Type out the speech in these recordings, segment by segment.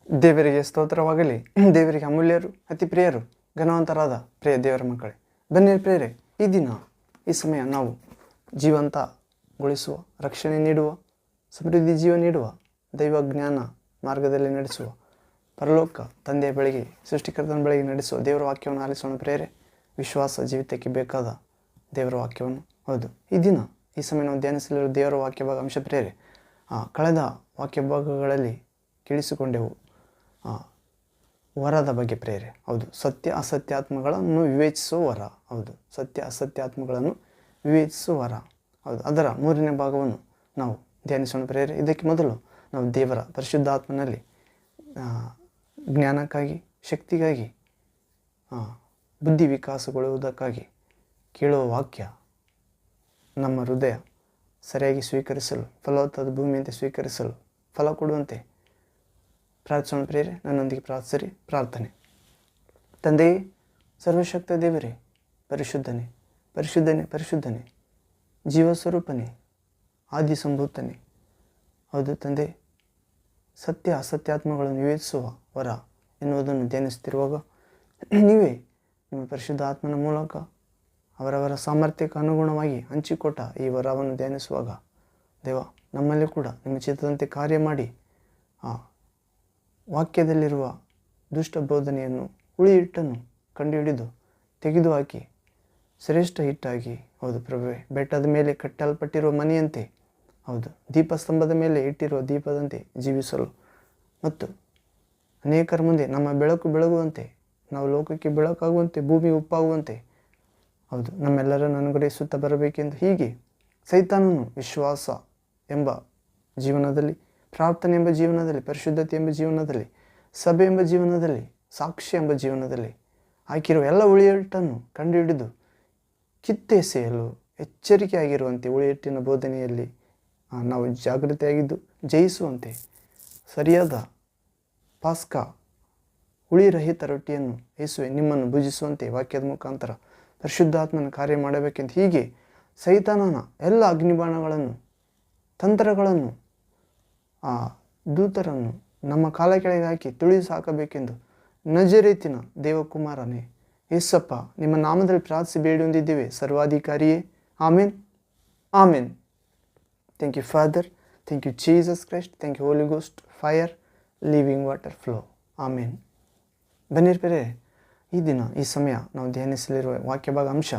ದೇವರಿಗೆ ಸ್ತೋತ್ರವಾಗಲಿ. ದೇವರಿಗೆ ಅಮೂಲ್ಯರು, ಅತಿ ಪ್ರಿಯರು, ಘನವಂತರಾದ ಪ್ರಿಯ ದೇವರ ಮಕ್ಕಳೇ, ಬನ್ನಿ ಪ್ರಿಯರೇ, ಈ ದಿನ ಈ ಸಮಯ ನಾವು ಜೀವಂತಗೊಳಿಸುವ, ರಕ್ಷಣೆ ನೀಡುವ, ಸಮೃದ್ಧಿ ಜೀವ ನೀಡುವ, ದೈವ ಜ್ಞಾನ ಮಾರ್ಗದಲ್ಲಿ ನಡೆಸುವ, ಪರಲೋಕ ತಂದೆಯ ಬಳಿಗೆ, ಸೃಷ್ಟಿಕರ್ತನ ಬಳಿಗೆ ನಡೆಸುವ ದೇವರ ವಾಕ್ಯವನ್ನು ಆಲಿಸೋಣ ಪ್ರಿಯರೇ. ವಿಶ್ವಾಸ ಜೀವಿತಕ್ಕೆ ಬೇಕಾದ ದೇವರ ವಾಕ್ಯವನ್ನು, ಹೌದು, ಈ ದಿನ ಈ ಸಮಯ ನಾವು ಧ್ಯಾನಿಸಲಿರುವ ದೇವರ ವಾಕ್ಯ ಭಾಗ ಅಂಶ ಪ್ರಿಯರೇ. ಕಳೆದ ವಾಕ್ಯ ಭಾಗಗಳಲ್ಲಿ ಕೇಳಿಸಿಕೊಂಡೆವು ವರದ ಬಗ್ಗೆ ಪ್ರೇರೆ. ಹೌದು, ಸತ್ಯ ಅಸತ್ಯಾತ್ಮಗಳನ್ನು ವಿವೇಚಿಸುವ ವರ. ಹೌದು, ಸತ್ಯ ಅಸತ್ಯಾತ್ಮಗಳನ್ನು ವಿವೇಚಿಸುವ ವರ. ಹೌದು, ಅದರ 3ನೇ ಭಾಗವನ್ನು ನಾವು ಧ್ಯಾನಿಸೋಣ ಪ್ರೇರೆ. ಇದಕ್ಕೆ ಮೊದಲು ನಾವು ದೇವರ ಪರಿಶುದ್ಧಾತ್ಮನಲ್ಲಿ ಜ್ಞಾನಕ್ಕಾಗಿ, ಶಕ್ತಿಗಾಗಿ, ಬುದ್ಧಿ ವಿಕಾಸಗೊಳ್ಳುವುದಕ್ಕಾಗಿ ಕೇಳುವ ವಾಕ್ಯ ನಮ್ಮ ಹೃದಯ ಸರಿಯಾಗಿ ಸ್ವೀಕರಿಸಲು, ಫಲವತ್ತಾದ ಭೂಮಿಯಂತೆ ಸ್ವೀಕರಿಸಲು, ಫಲ ಕೊಡುವಂತೆ ಪ್ರಾರ್ಥಿಸೋಣ ಪ್ರಿಯರೇ. ನನ್ನೊಂದಿಗೆ ಪ್ರಾರ್ಥಿಸಿರಿ. ಪ್ರಾರ್ಥನೆ. ತಂದೆಯೇ, ಸರ್ವಶಕ್ತ ದೇವರೇ, ಪರಿಶುದ್ಧನೇ, ಪರಿಶುದ್ಧನೇ, ಪರಿಶುದ್ಧನೇ, ಜೀವಸ್ವರೂಪನೇ, ಆದಿ ಸಂಭೂತನೇ. ಹೌದು ತಂದೆ, ಸತ್ಯ ಅಸತ್ಯಾತ್ಮಗಳನ್ನು ವಿವೇಚಿಸುವ ವರ ಎನ್ನುವುದನ್ನು ಧ್ಯಾನಿಸುತ್ತಿರುವಾಗ ನೀವೇ ನಿಮ್ಮ ಪರಿಶುದ್ಧ ಆತ್ಮನ ಮೂಲಕ ಅವರವರ ಸಾಮರ್ಥ್ಯಕ್ಕೆ ಅನುಗುಣವಾಗಿ ಹಂಚಿಕೊಟ್ಟ ಈ ವರವನ್ನು ಧ್ಯಾನಿಸುವಾಗ ದೇವ, ನಮ್ಮಲ್ಲಿ ಕೂಡ ನಿಮ್ಮ ಚಿತ್ತದಂತೆ ಕಾರ್ಯ ಮಾಡಿ ವಾಕ್ಯದಲ್ಲಿರುವ ದುಷ್ಟ ಬೋಧನೆಯನ್ನು, ಹುಳಿ ಹಿಟ್ಟನ್ನು ಕಂಡುಹಿಡಿದು ತೆಗೆದುಹಾಕಿ ಶ್ರೇಷ್ಠ ಹಿಟ್ಟಾಗಿ, ಹೌದು ಪ್ರಭುವೇ, ಬೆಟ್ಟದ ಮೇಲೆ ಕಟ್ಟಲ್ಪಟ್ಟಿರುವ ಮನೆಯಂತೆ, ಹೌದು, ದೀಪಸ್ತಂಭದ ಮೇಲೆ ಇಟ್ಟಿರುವ ದೀಪದಂತೆ ಜೀವಿಸಲು ಮತ್ತು ಅನೇಕರ ಮುಂದೆ ನಮ್ಮ ಬೆಳಕು ಬೆಳಗುವಂತೆ, ನಾವು ಲೋಕಕ್ಕೆ ಬೆಳಕಾಗುವಂತೆ, ಭೂಮಿ ಉಪ್ಪಾಗುವಂತೆ, ಹೌದು, ನಮ್ಮೆಲ್ಲರನ್ನು ಅನುಗ್ರಹಿಸುತ್ತಾ ಬರಬೇಕೆಂದು ಹೀಗೆ ಸೈತಾನನು ವಿಶ್ವಾಸ ಎಂಬ ಜೀವನದಲ್ಲಿ, ಪ್ರಾರ್ಥನೆ ಎಂಬ ಜೀವನದಲ್ಲಿ, ಪರಿಶುದ್ಧತೆ ಎಂಬ ಜೀವನದಲ್ಲಿ, ಸಭೆ ಎಂಬ ಜೀವನದಲ್ಲಿ, ಸಾಕ್ಷ್ಯ ಎಂಬ ಜೀವನದಲ್ಲಿ ಹಾಕಿರುವ ಎಲ್ಲ ಹುಳಿಹಿಟ್ಟನ್ನು ಕಂಡುಹಿಡಿದು ಕಿತ್ತೆಸೆಯಲು ಎಚ್ಚರಿಕೆಯಾಗಿರುವಂತೆ, ಹುಳಿಹಿಟ್ಟಿನ ಬೋಧನೆಯಲ್ಲಿ ನಾವು ಜಾಗೃತಿಯಾಗಿದ್ದು ಜಯಿಸುವಂತೆ, ಸರಿಯಾದ ಪಾಸ್ಕಾ ಹುಳಿರಹಿತ ರೊಟ್ಟಿಯನ್ನು ಯೇಸುವೆ ನಿಮ್ಮನ್ನು ಭುಜಿಸುವಂತೆ ವಾಕ್ಯದ ಮುಖಾಂತರ ಪರಿಶುದ್ಧಾತ್ಮನ ಕಾರ್ಯ ಮಾಡಬೇಕೆಂದು ಹೀಗೆ ಸೈತಾನನ ಎಲ್ಲ ಅಗ್ನಿಬಾಣಗಳನ್ನು, ತಂತ್ರಗಳನ್ನು, ದೂತರನ್ನು ನಮ್ಮ ಕಾಲ ಕೆಳಗೆ ಹಾಕಿ ತುಳಿಸಿ ಹಾಕಬೇಕೆಂದು ನಜರೇತಿನ ದೇವಕುಮಾರನೇ ಯೇಸಪ್ಪ ನಿಮ್ಮ ನಾಮದಲ್ಲಿ ಪ್ರಾರ್ಥಿಸಿ ಬೇಡಿ ಹೊಂದಿದ್ದೇವೆ ಸರ್ವಾಧಿಕಾರಿಯೇ. Amen, amen. Thank you father, thank you Jesus Christ, thank you Holy Ghost, fire, living water flow. Amen. ಬನ್ನಿರ್ಪರೇ, ಈ ದಿನ ಈ ಸಮಯ ನಾವು ಧ್ಯಾನಿಸಲಿರುವ ವಾಕ್ಯ ಭಾಗ ಅಂಶ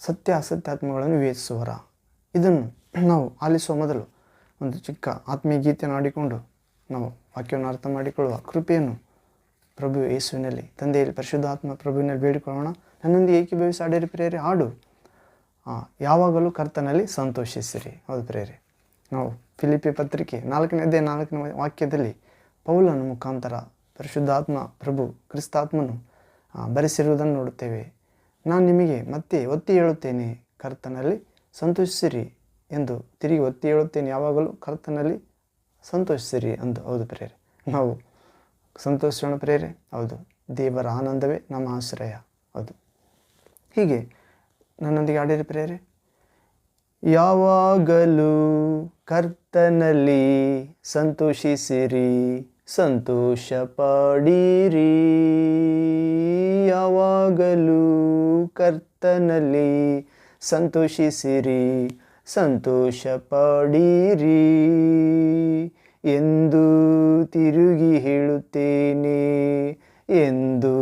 ಸತ್ಯ ಅಸತ್ಯಾತ್ಮಗಳನ್ನು ವಿವೇಚಿಸುವರ. ಇದನ್ನು ನಾವು ಆಲಿಸುವ ಮೊದಲು ಒಂದು ಚಿಕ್ಕ ಆತ್ಮೀಯ ಗೀತೆಯನ್ನು ಆಡಿಕೊಂಡು ನಾವು ವಾಕ್ಯವನ್ನು ಅರ್ಥ ಮಾಡಿಕೊಳ್ಳುವ ಕೃಪೆಯನ್ನು ಪ್ರಭು ಯೇಸುವಿನಲ್ಲಿ, ತಂದೆಯಲ್ಲಿ ಪರಿಶುದ್ಧಾತ್ಮ ಪ್ರಭುವಿನಲ್ಲಿ ಬೇಡಿಕೊಳ್ಳೋಣ. ನನ್ನೊಂದಿಗೆ ಏಕೀಭವಿಸಿ ಹಾಡಿರಿ ಪ್ರೇರೆ. ಹಾಡು ಯಾವಾಗಲೂ ಕರ್ತನಲ್ಲಿ ಸಂತೋಷಿಸಿರಿ. ಹೌದು ಪ್ರೇರೆ, ನಾವು ಫಿಲಿಪ್ಪಿ ಪತ್ರಿಕೆ 4ನೇ ಅಧ್ಯಾಯ 4ನೇ ವಾಕ್ಯದಲ್ಲಿ ಪೌಲನ ಮುಖಾಂತರ ಪರಿಶುದ್ಧಾತ್ಮ ಪ್ರಭು ಕ್ರಿಸ್ತಾತ್ಮನು ಬರೆಸಿರುವುದನ್ನು ನೋಡುತ್ತೇವೆ. ನಾನು ನಿಮಗೆ ಮತ್ತೆ ಒತ್ತಿ ಹೇಳುತ್ತೇನೆ, ಕರ್ತನಲ್ಲಿ ಸಂತೋಷಿಸಿರಿ ಎಂದು ತಿರುಗಿ ಒತ್ತಿ ಹೇಳುತ್ತೇನೆ, ಯಾವಾಗಲೂ ಕರ್ತನಲ್ಲಿ ಸಂತೋಷಿಸಿರಿ ಅಂದು. ಹೌದು ಪ್ರೇರೆ, ನಾವು ಸಂತೋಷೋಣ ಪ್ರೇರೆ. ಹೌದು, ದೇವರ ಆನಂದವೇ ನಮ್ಮ ಆಶ್ರಯ. ಹೌದು, ಹೀಗೆ ನನ್ನೊಂದಿಗೆ ಆಡಿರಿ ಪ್ರೇರೆ. ಯಾವಾಗಲೂ ಕರ್ತನಲ್ಲಿ ಸಂತೋಷಿಸಿರಿ, ಸಂತೋಷ ಪಡಿರಿ. ಯಾವಾಗಲೂ ಕರ್ತನಲ್ಲಿ ಸಂತೋಷಿಸಿರಿ, ಸಂತೋಷ ಪಡಿರಿ ಎಂದು ತಿರುಗಿ ಹೇಳುತ್ತೇನೆ, ಎಂದು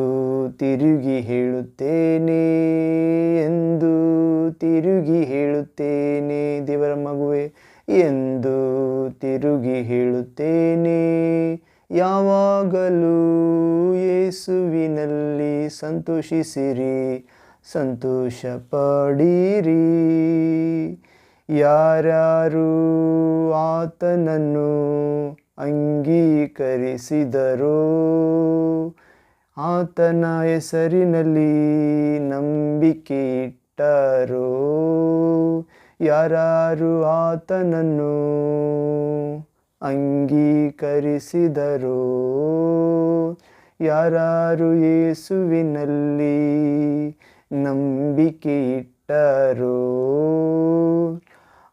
ತಿರುಗಿ ಹೇಳುತ್ತೇನೆ, ಎಂದು ತಿರುಗಿ ಹೇಳುತ್ತೇನೆ. ದೇವರ ಮಗುವೆ, ಎಂದು ತಿರುಗಿ ಹೇಳುತ್ತೇನೆ. ಯಾವಾಗಲೂ ಯೇಸುವಿನಲ್ಲಿ ಸಂತೋಷಿಸಿರಿ, ಸಂತೋಷ ಪಡಿರಿ. ಯಾರ್ಯಾರು ಆತನನ್ನು ಅಂಗೀಕರಿಸಿದರೋ, ಆತನ ಹೆಸರಿನಲ್ಲಿ ನಂಬಿಕೆ ಇಟ್ಟರೋ, ಯಾರ್ಯಾರು ಆತನನ್ನು ಅಂಗೀಕರಿಸಿದರೋ, ಯಾರ್ಯಾರು ಯೇಸುವಿನಲ್ಲಿ ನಂಬಿಕೆ ಇಟ್ಟರೋ,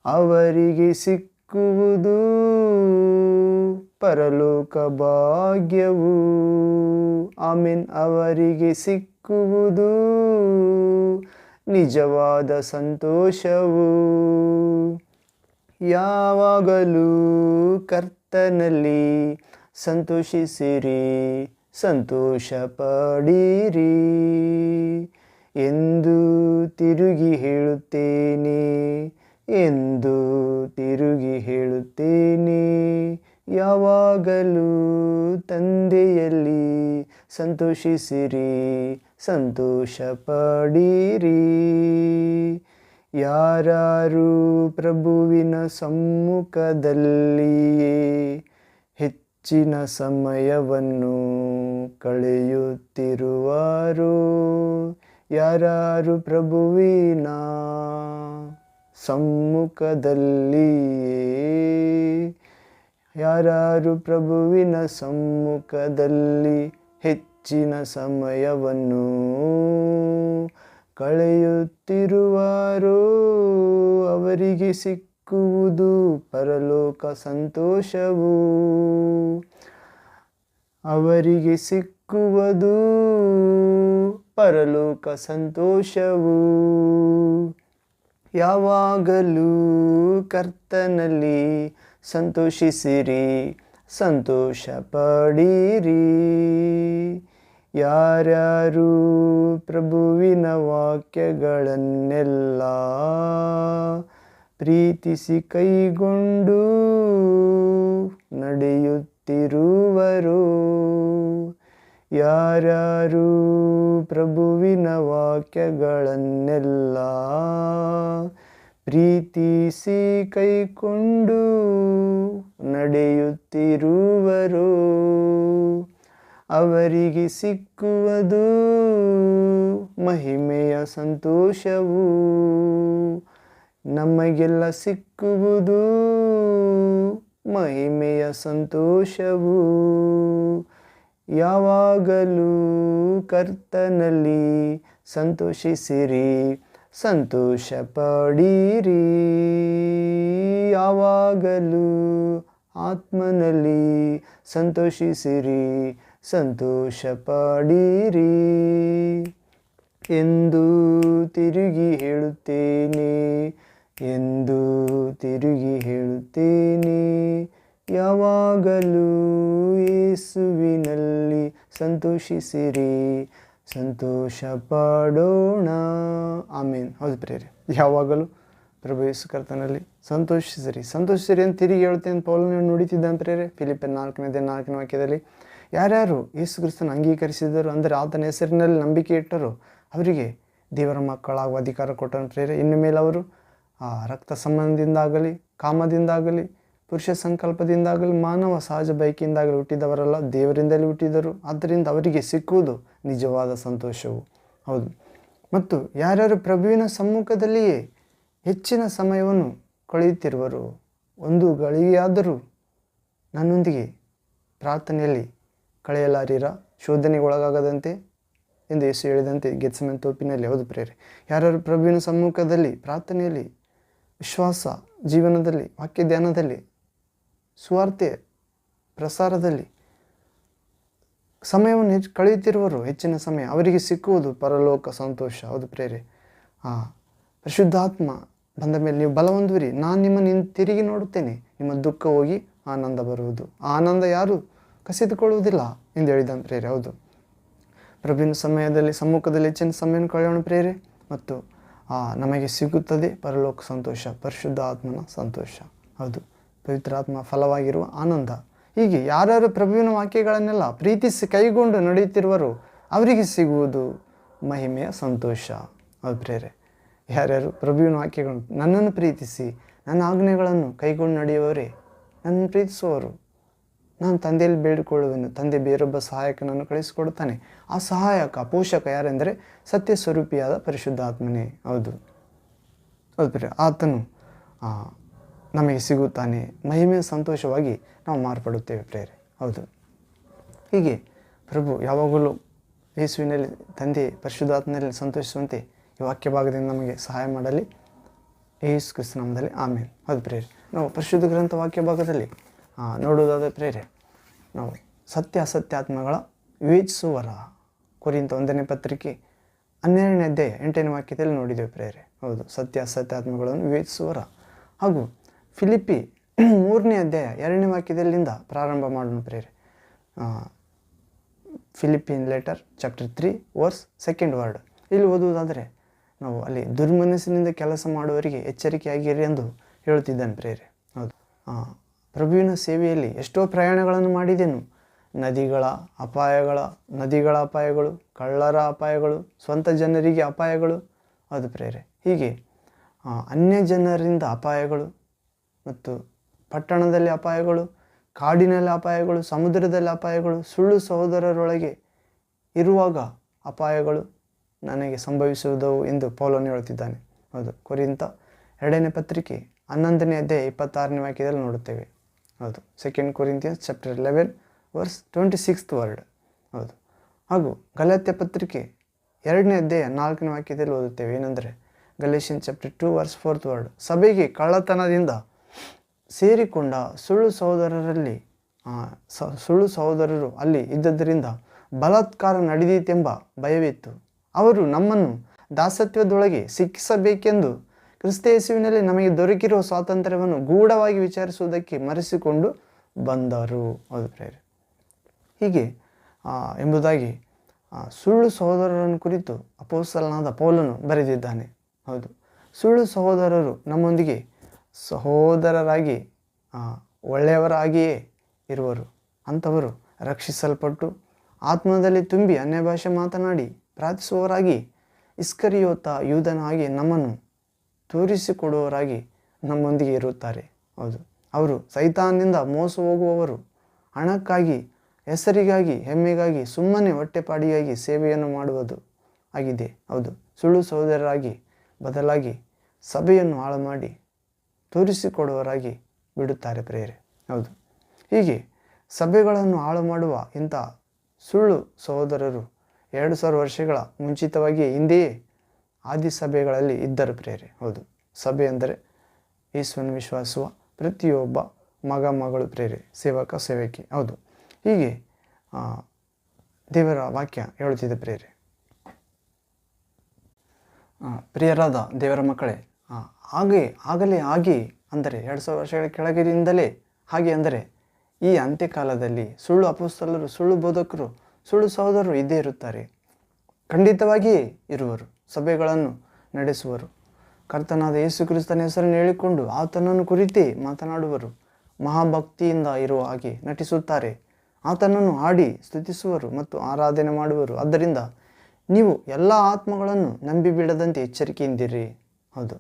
ಅವರಿಗೆ ಸಿಕ್ಕುವುದು ಪರಲೋಕ ಭಾಗ್ಯವು. ಆಮೇನ್. ಅವರಿಗೆ ಸಿಕ್ಕುವುದು ನಿಜವಾದ ಸಂತೋಷವು. ಯಾವಾಗಲೂ ಕರ್ತನಲ್ಲಿ ಸಂತೋಷಿಸಿರಿ, ಸಂತೋಷ ಪಡಿರಿ ಎಂದು ತಿರುಗಿ ಹೇಳುತ್ತೇನೆ, ಎಂದು ತಿರುಗಿ ಹೇಳುತ್ತೇನೆ. ಯಾವಾಗಲೂ ತಂದೆಯಲ್ಲಿ ಸಂತೋಷಿಸಿರಿ, ಸಂತೋಷ ಪಡಿರಿ. ಯಾರು ಪ್ರಭುವಿನ ಸಮ್ಮುಖದಲ್ಲಿಯೇ ಹೆಚ್ಚಿನ ಸಮಯವನ್ನು ಕಳೆಯುತ್ತಿರುವಾರೋ, ಯಾರು ಪ್ರಭುವಿನ ಸಮ್ಮುಖದಲ್ಲಿಯೇ, ಯಾರು ಪ್ರಭುವಿನ ಸಮ್ಮುಖದಲ್ಲಿ ಹೆಚ್ಚಿನ ಸಮಯವನ್ನು ಕಳೆಯುತ್ತಿರುವಾರೋ, ಅವರಿಗೆ ಸಿಕ್ಕುವುದು ಪರಲೋಕ ಸಂತೋಷವು. ಅವರಿಗೆ ಸಿಕ್ಕುವುದು ಪರಲೋಕ ಸಂತೋಷವು. ಯಾವಾಗಲೂ ಕರ್ತನಲ್ಲಿ ಸಂತೋಷಿಸಿರಿ, ಸಂತೋಷ ಪಡಿರಿ. ಯಾರ್ಯಾರು ಪ್ರಭುವಿನ ವಾಕ್ಯಗಳನ್ನೆಲ್ಲ ಪ್ರೀತಿಸಿ ಕೈಗೊಂಡು ನಡೆಯುತ್ತಿರುವರೋ, ಯಾರ್ಯಾರು ಪ್ರಭುವಿನ ವಾಕ್ಯಗಳನ್ನೆಲ್ಲ ಪ್ರೀತಿಸಿ ಕೈಕೊಂಡು ನಡೆಯುತ್ತಿರುವರೋ, ಅವರಿಗೆ ಸಿಕ್ಕುವುದು ಮಹಿಮೆಯ ಸಂತೋಷವು. ನಮಗೆಲ್ಲ ಸಿಕ್ಕುವುದು ಮಹಿಮೆಯ ಸಂತೋಷವು. ಯಾವಾಗಲೂ ಕರ್ತನಲ್ಲಿ ಸಂತೋಷಿಸಿರಿ, ಸಂತೋಷ ಪಡಿರಿ. ಯಾವಾಗಲೂ ಆತ್ಮನಲ್ಲಿ ಸಂತೋಷಿಸಿರಿ, ಸಂತೋಷ ಪಡಿರಿ ಎಂದು ತಿರುಗಿ ಹೇಳುತ್ತೇನೆ, ಎಂದು ತಿರುಗಿ ಹೇಳುತ್ತೇನೆ. ಯಾವಾಗಲೂ ಯೇಸುವಿನಲ್ಲಿ ಸಂತೋಷಿಸಿರಿ, ಸಂತೋಷ ಪಡೋಣ. ಆಮೇನ್. ಹೌದು ಪ್ರಿಯರೇ, ಯಾವಾಗಲೂ ಪ್ರಭು ಯೇಸು ಕರ್ತನಲ್ಲಿ ಸಂತೋಷಿಸಿರಿ, ಸಂತೋಷಿಸಿರಿ ಅಂತ ತಿರುಗಿ ಹೇಳ್ತೇನೆ ಪೌಲನು ನುಡಿತಿದ್ದ ಪ್ರಿಯರೇ. ಫಿಲಿಪ್ಪನ 4ನೇ ವಾಕ್ಯದಲ್ಲಿ ಯಾರ್ಯಾರು ಯೇಸು ಕ್ರಿಸ್ತನ ಅಂಗೀಕರಿಸಿದರು, ಅಂದರೆ ಆತನ ಹೆಸರಿನಲ್ಲಿ ನಂಬಿಕೆ ಇಟ್ಟರು, ಅವರಿಗೆ ದೇವರ ಮಕ್ಕಳಾಗುವ ಅಧಿಕಾರ ಕೊಟ್ಟನು ಪ್ರಿಯರೇ. ಇನ್ನು ಮೇಲೆ ಅವರು ರಕ್ತ ಸಂಬಂಧದಿಂದಾಗಲಿ, ಕಾಮದಿಂದಾಗಲಿ, ಪುರುಷ ಸಂಕಲ್ಪದಿಂದಾಗಲಿ, ಮಾನವ ಸಹಜ ಬಯಕೆಯಿಂದಾಗಲಿ ಹುಟ್ಟಿದವರಲ್ಲ, ದೇವರಿಂದಲೇ ಹುಟ್ಟಿದರು. ಆದ್ದರಿಂದ ಅವರಿಗೆ ಸಿಕ್ಕುವುದು ನಿಜವಾದ ಸಂತೋಷವು. ಹೌದು. ಮತ್ತು ಯಾರ್ಯಾರು ಪ್ರಭುವಿನ ಸಮ್ಮುಖದಲ್ಲಿಯೇ ಹೆಚ್ಚಿನ ಸಮಯವನ್ನು ಕಳೆಯುತ್ತಿರುವರು, ಒಂದು ಗಳಿಗೆಯಾದರೂ ನನ್ನೊಂದಿಗೆ ಪ್ರಾರ್ಥನೆಯಲ್ಲಿ ಕಳೆಯಲಾರಿರ, ಶೋಧನೆಗೊಳಗಾಗದಂತೆ ಎಂದು ಯೇಸು ಹೇಳಿದಂತೆ ಗೆತ್ಸೆಮನೆ ತೋಪಿನಲ್ಲಿ. ಹೌದು ಪ್ರಿಯರೇ, ಯಾರ್ಯಾರು ಪ್ರಭುವಿನ ಸಮ್ಮುಖದಲ್ಲಿ ಪ್ರಾರ್ಥನೆಯಲ್ಲಿ, ವಿಶ್ವಾಸ ಜೀವನದಲ್ಲಿ, ವಾಕ್ಯ ಧ್ಯಾನದಲ್ಲಿ, ಸುವಾರ್ತೆ ಪ್ರಸಾರದಲ್ಲಿ ಸಮಯವನ್ನು ಕಳೆಯುತ್ತಿರುವರು ಹೆಚ್ಚಿನ ಸಮಯ, ಅವರಿಗೆ ಸಿಕ್ಕುವುದು ಪರಲೋಕ ಸಂತೋಷ. ಹೌದು ಪ್ರಿಯರೇ, ಪರಿಶುದ್ಧಾತ್ಮ ಬಂದ ಮೇಲೆ ನೀವು ಬಲ ಹೊಂದುವಿರಿ, ನಾನು ನಿಮ್ಮನ್ನು ತಿರುಗಿ ನೋಡುತ್ತೇನೆ, ನಿಮ್ಮ ದುಃಖ ಹೋಗಿ ಆನಂದ ಬರುವುದು. ಆನಂದ ಯಾರು ಕಸಿದುಕೊಳ್ಳುವುದಿಲ್ಲ ಎಂದು ಹೇಳಿದ್ದಾನೆ ಪ್ರಿಯರೇ. ಹೌದು, ಪ್ರಭುವಿನ ಸಮಯದಲ್ಲಿ ಸಮ್ಮುಖದಲ್ಲಿ ಹೆಚ್ಚಿನ ಸಮಯವನ್ನು ಕಳೆಯೋಣ ಪ್ರಿಯರೇ, ಮತ್ತು ನಮಗೆ ಸಿಗುತ್ತದೆ ಪರಲೋಕ ಸಂತೋಷ, ಪರಿಶುದ್ಧ ಆತ್ಮನ ಸಂತೋಷ. ಹೌದು, ಪವಿತ್ರಾತ್ಮ ಫಲವಾಗಿರುವ ಆನಂದ. ಹೀಗೆ ಯಾರ್ಯಾರು ಪ್ರಭುವಿನ ವಾಕ್ಯಗಳನ್ನೆಲ್ಲ ಪ್ರೀತಿಸಿ ಕೈಗೊಂಡು ನಡೆಯುತ್ತಿರುವರೋ ಅವರಿಗೆ ಸಿಗುವುದು ಮಹಿಮೆಯ ಸಂತೋಷ. ಹೌದು ಪ್ರಿಯರೇ, ಯಾರ್ಯಾರು ಪ್ರಭುವಿನ ವಾಕ್ಯಗಳನ್ನು, ನನ್ನನ್ನು ಪ್ರೀತಿಸಿ ನನ್ನ ಆಜ್ಞೆಗಳನ್ನು ಕೈಗೊಂಡು ನಡೆಯುವವರೇ ನನ್ನನ್ನು ಪ್ರೀತಿಸುವವರು, ನಾನು ತಂದೆಯಲ್ಲಿ ಬೇಡಿಕೊಳ್ಳುವೆನು, ತಂದೆ ಬೇರೊಬ್ಬ ಸಹಾಯಕನನ್ನು ಕಳಿಸಿಕೊಡುತ್ತಾನೆ. ಆ ಸಹಾಯಕ ಪೋಷಕ ಯಾರೆಂದರೆ ಸತ್ಯ ಸ್ವರೂಪಿಯಾದ ಪರಿಶುದ್ಧಾತ್ಮನೇ. ಹೌದು ಹೌದು ಪ್ರಿಯ, ಆತನು ನಮಗೆ ಸಿಗುತ್ತಾನೆ. ಮಹಿಮೆಯ ಸಂತೋಷವಾಗಿ ನಾವು ಮಾರ್ಪಡುತ್ತೇವೆ ಪ್ರಿಯರೇ. ಹೌದು, ಹೀಗೆ ಪ್ರಭು ಯಾವಾಗಲೂ ಯೇಸುವಿನಲ್ಲಿ ತಂದೆ ಪರಿಶುದ್ಧಾತ್ಮನಲ್ಲಿ ಸಂತೋಷಿಸುವಂತೆ ಈ ವಾಕ್ಯ ಭಾಗದಿಂದ ನಮಗೆ ಸಹಾಯ ಮಾಡಲಿ. ಯೇಸು ಕ್ರಿಸ್ತ ನಾಮದಲ್ಲಿ ಆಮೇನ್. ಹೌದು ಪ್ರಿಯರೇ, ನಾವು ಪರಿಶುದ್ಧ ಗ್ರಂಥ ವಾಕ್ಯ ಭಾಗದಲ್ಲಿ ನೋಡುವುದಾದ ಪ್ರಿಯರೇ, ನಾವು ಸತ್ಯ ಅಸತ್ಯಾತ್ಮಗಳ ವಿವೇಚಿಸುವರ. ಕೊರಿಂಥ 1ನೇ ಪತ್ರಿಕೆ 12ನೇ ಅಧ್ಯಾಯ 8ನೇ ವಾಕ್ಯದಲ್ಲಿ ನೋಡಿದ್ದೇವೆ ಪ್ರೇರೆ. ಹೌದು, ಸತ್ಯ ಅಸತ್ಯಾತ್ಮಗಳನ್ನು ವಿವೇಚಿಸುವರ. ಹಾಗೂ ಫಿಲಿಪ್ಪಿ 3ನೇ ಅಧ್ಯಾಯ 2ನೇ ವಾಕ್ಯದಲ್ಲಿಂದ ಪ್ರಾರಂಭ ಮಾಡೋಣ ಪ್ರೇರೆ. Philippian letter chapter 3 verse 2nd word. ಇಲ್ಲಿ ಓದುವುದಾದರೆ ನಾವು ಅಲ್ಲಿ ದುರ್ಮನಸ್ಸಿನಿಂದ ಕೆಲಸ ಮಾಡುವವರಿಗೆ ಎಚ್ಚರಿಕೆಯಾಗಿರಿ ಎಂದು ಹೇಳುತ್ತಿದ್ದಾನೆ ಪ್ರೇರೆ. ಹೌದು, ಪ್ರಭುವಿನ ಸೇವೆಯಲ್ಲಿ ಎಷ್ಟೋ ಪ್ರಯಾಣಗಳನ್ನು ಮಾಡಿದೆನು. ನದಿಗಳ ಅಪಾಯಗಳು, ಕಳ್ಳರ ಅಪಾಯಗಳು, ಸ್ವಂತ ಜನರಿಗೆ ಅಪಾಯಗಳು. ಅದು ಪ್ರೇರೆ. ಹೀಗೆ ಅನ್ಯ ಜನರಿಂದ ಅಪಾಯಗಳು ಮತ್ತು ಪಟ್ಟಣದಲ್ಲಿ ಅಪಾಯಗಳು, ಕಾಡಿನಲ್ಲಿ ಅಪಾಯಗಳು, ಸಮುದ್ರದಲ್ಲಿ ಅಪಾಯಗಳು, ಸುಳ್ಳು ಸಹೋದರರೊಳಗೆ ಇರುವಾಗ ಅಪಾಯಗಳು ನನಗೆ ಸಂಭವಿಸುವುದವು ಎಂದು ಪೌಲನು ಹೇಳುತ್ತಿದ್ದಾನೆ. ಹೌದು, ಕೊರಿಂಥ 2ನೇ ಪತ್ರಿಕೆ 11ನೇ ಅಧ್ಯಾಯ 26ನೇ ವಾಕ್ಯದಲ್ಲಿ ನೋಡುತ್ತೇವೆ. ಹೌದು, 2 Corinthians chapter 11 verse 26th word. ಹೌದು, ಹಾಗೂ ಗಲಾತ್ಯ ಪತ್ರಿಕೆ 2ನೇ ಅಧ್ಯಾಯ 4ನೇ ವಾಕ್ಯದಲ್ಲಿ ಓದುತ್ತೇವೆ. ಏನಂದರೆ ಗಲೇಷಿಯನ್ ಚಾಪ್ಟರ್ 2 ವರ್ಸ್ 4th ವರ್ಡ್. ಸಭೆಗೆ ಕಳ್ಳತನದಿಂದ ಸೇರಿಕೊಂಡ ಸುಳ್ಳು ಸಹೋದರರು ಅಲ್ಲಿ ಇದ್ದದರಿಂದ ಬಲಾತ್ಕಾರ ನಡೆದೀತೆಂಬ ಭಯವಿತ್ತು. ಅವರು ನಮ್ಮನ್ನು ದಾಸತ್ವದೊಳಗೆ ಸಿಕ್ಕಿಸಬೇಕೆಂದು ಕ್ರಿಸ್ತ ಯೇಸುವಿನಲ್ಲಿ ನಮಗೆ ದೊರಕಿರುವ ಸ್ವಾತಂತ್ರ್ಯವನ್ನು ಗೂಢವಾಗಿ ವಿಚಾರಿಸುವುದಕ್ಕೆ ಮರೆಸಿಕೊಂಡು ಬಂದರು. ಹೌದು ಪ್ರೇರೆ. ಹೀಗೆ ಎಂಬುದಾಗಿ ಸುಳ್ಳು ಸಹೋದರರನ್ನು ಕುರಿತು ಅಪೊಸ್ತಲನಾದ ಪೌಲನು ಬರೆದಿದ್ದಾನೆ. ಹೌದು, ಸುಳ್ಳು ಸಹೋದರರು ನಮ್ಮೊಂದಿಗೆ ಸಹೋದರರಾಗಿ ಒಳ್ಳೆಯವರಾಗಿಯೇ ಇರುವರು. ಅಂಥವರು ರಕ್ಷಿಸಲ್ಪಟ್ಟು ಆತ್ಮದಲ್ಲಿ ತುಂಬಿ ಅನ್ಯಭಾಷೆ ಮಾತನಾಡಿ ಪ್ರಾರ್ಥಿಸುವವರಾಗಿ ಇಸ್ಕರಿಯೋತ ಯೂದನಾಗಿ ನಮ್ಮನ್ನು ತೋರಿಸಿಕೊಡುವವರಾಗಿ ನಮ್ಮೊಂದಿಗೆ ಇರುತ್ತಾರೆ. ಹೌದು, ಅವರು ಸೈತಾನನಿಂದ ಮೋಸ ಹೋಗುವವರು. ಹಣಕ್ಕಾಗಿ, ಹೆಸರಿಗಾಗಿ, ಹೆಮ್ಮೆಗಾಗಿ, ಸುಮ್ಮನೆ ಹೊಟ್ಟೆಪಾಡಿಗಾಗಿ ಸೇವೆಯನ್ನು ಮಾಡುವುದು ಆಗಿದೆ. ಹೌದು, ಸುಳ್ಳು ಸಹೋದರರಾಗಿ ಬದಲಾಗಿ ಸಭೆಯನ್ನು ಹಾಳು ಮಾಡಿ ತೋರಿಸಿಕೊಡುವವರಾಗಿ ಬಿಡುತ್ತಾರೆ ಪ್ರೇರೆ. ಹೌದು, ಹೀಗೆ ಸಭೆಗಳನ್ನು ಹಾಳು ಮಾಡುವ ಇಂಥ ಸುಳ್ಳು ಸಹೋದರರು 2000 ವರ್ಷಗಳ ಮುಂಚಿತವಾಗಿ ಹಿಂದೆಯೇ ಆದಿ ಸಭೆಗಳಲ್ಲಿ ಇದ್ದರು ಪ್ರೇರೆ. ಹೌದು, ಸಭೆ ಅಂದರೆ ಯೇಸುವನ್ನು ವಿಶ್ವಾಸುವ ಪ್ರತಿಯೊಬ್ಬ ಮಗಳು ಪ್ರೇರೆ, ಸೇವಕ ಸೇವಕಿ. ಹೌದು, ಹೀಗೆ ದೇವರ ವಾಕ್ಯ ಹೇಳುತ್ತಿದೆ ಪ್ರೇರೆ. ಪ್ರಿಯರಾದ ದೇವರ ಮಕ್ಕಳೇ, ಆಗಲೇ ಅಂದರೆ 2000 ವರ್ಷಗಳ ಕೆಳಗಿನಿಂದಲೇ ಹಾಗೆ ಅಂದರೆ ಈ ಅಂತ್ಯಕಾಲದಲ್ಲಿ ಸುಳ್ಳು ಅಪೊಸ್ತಲರು, ಸುಳ್ಳು ಬೋಧಕರು, ಸುಳ್ಳು ಸಹೋದರರು ಇದ್ದೇ ಇರುತ್ತಾರೆ. ಖಂಡಿತವಾಗಿಯೇ ಇರುವರು. ಸಭೆಗಳನ್ನು ನಡೆಸುವರು. ಕರ್ತನಾದ ಯೇಸು ಕ್ರಿಸ್ತನ ಹೆಸರನ್ನು ಹೇಳಿಕೊಂಡು ಆತನನ್ನು ಕುರಿತೇ ಮಾತನಾಡುವರು. ಮಹಾಭಕ್ತಿಯಿಂದ ಇರುವ ಹಾಗೆ ನಟಿಸುತ್ತಾರೆ. ಆತನನ್ನು ಹಾಡಿ ಸ್ತುತಿಸುವರು ಮತ್ತು ಆರಾಧನೆ ಮಾಡುವರು. ಆದ್ದರಿಂದ ನೀವು ಎಲ್ಲ ಆತ್ಮಗಳನ್ನು ನಂಬಿಬಿಡದಂತೆ ಎಚ್ಚರಿಕೆಯಿಂದಿರಿ. ಹೌದು,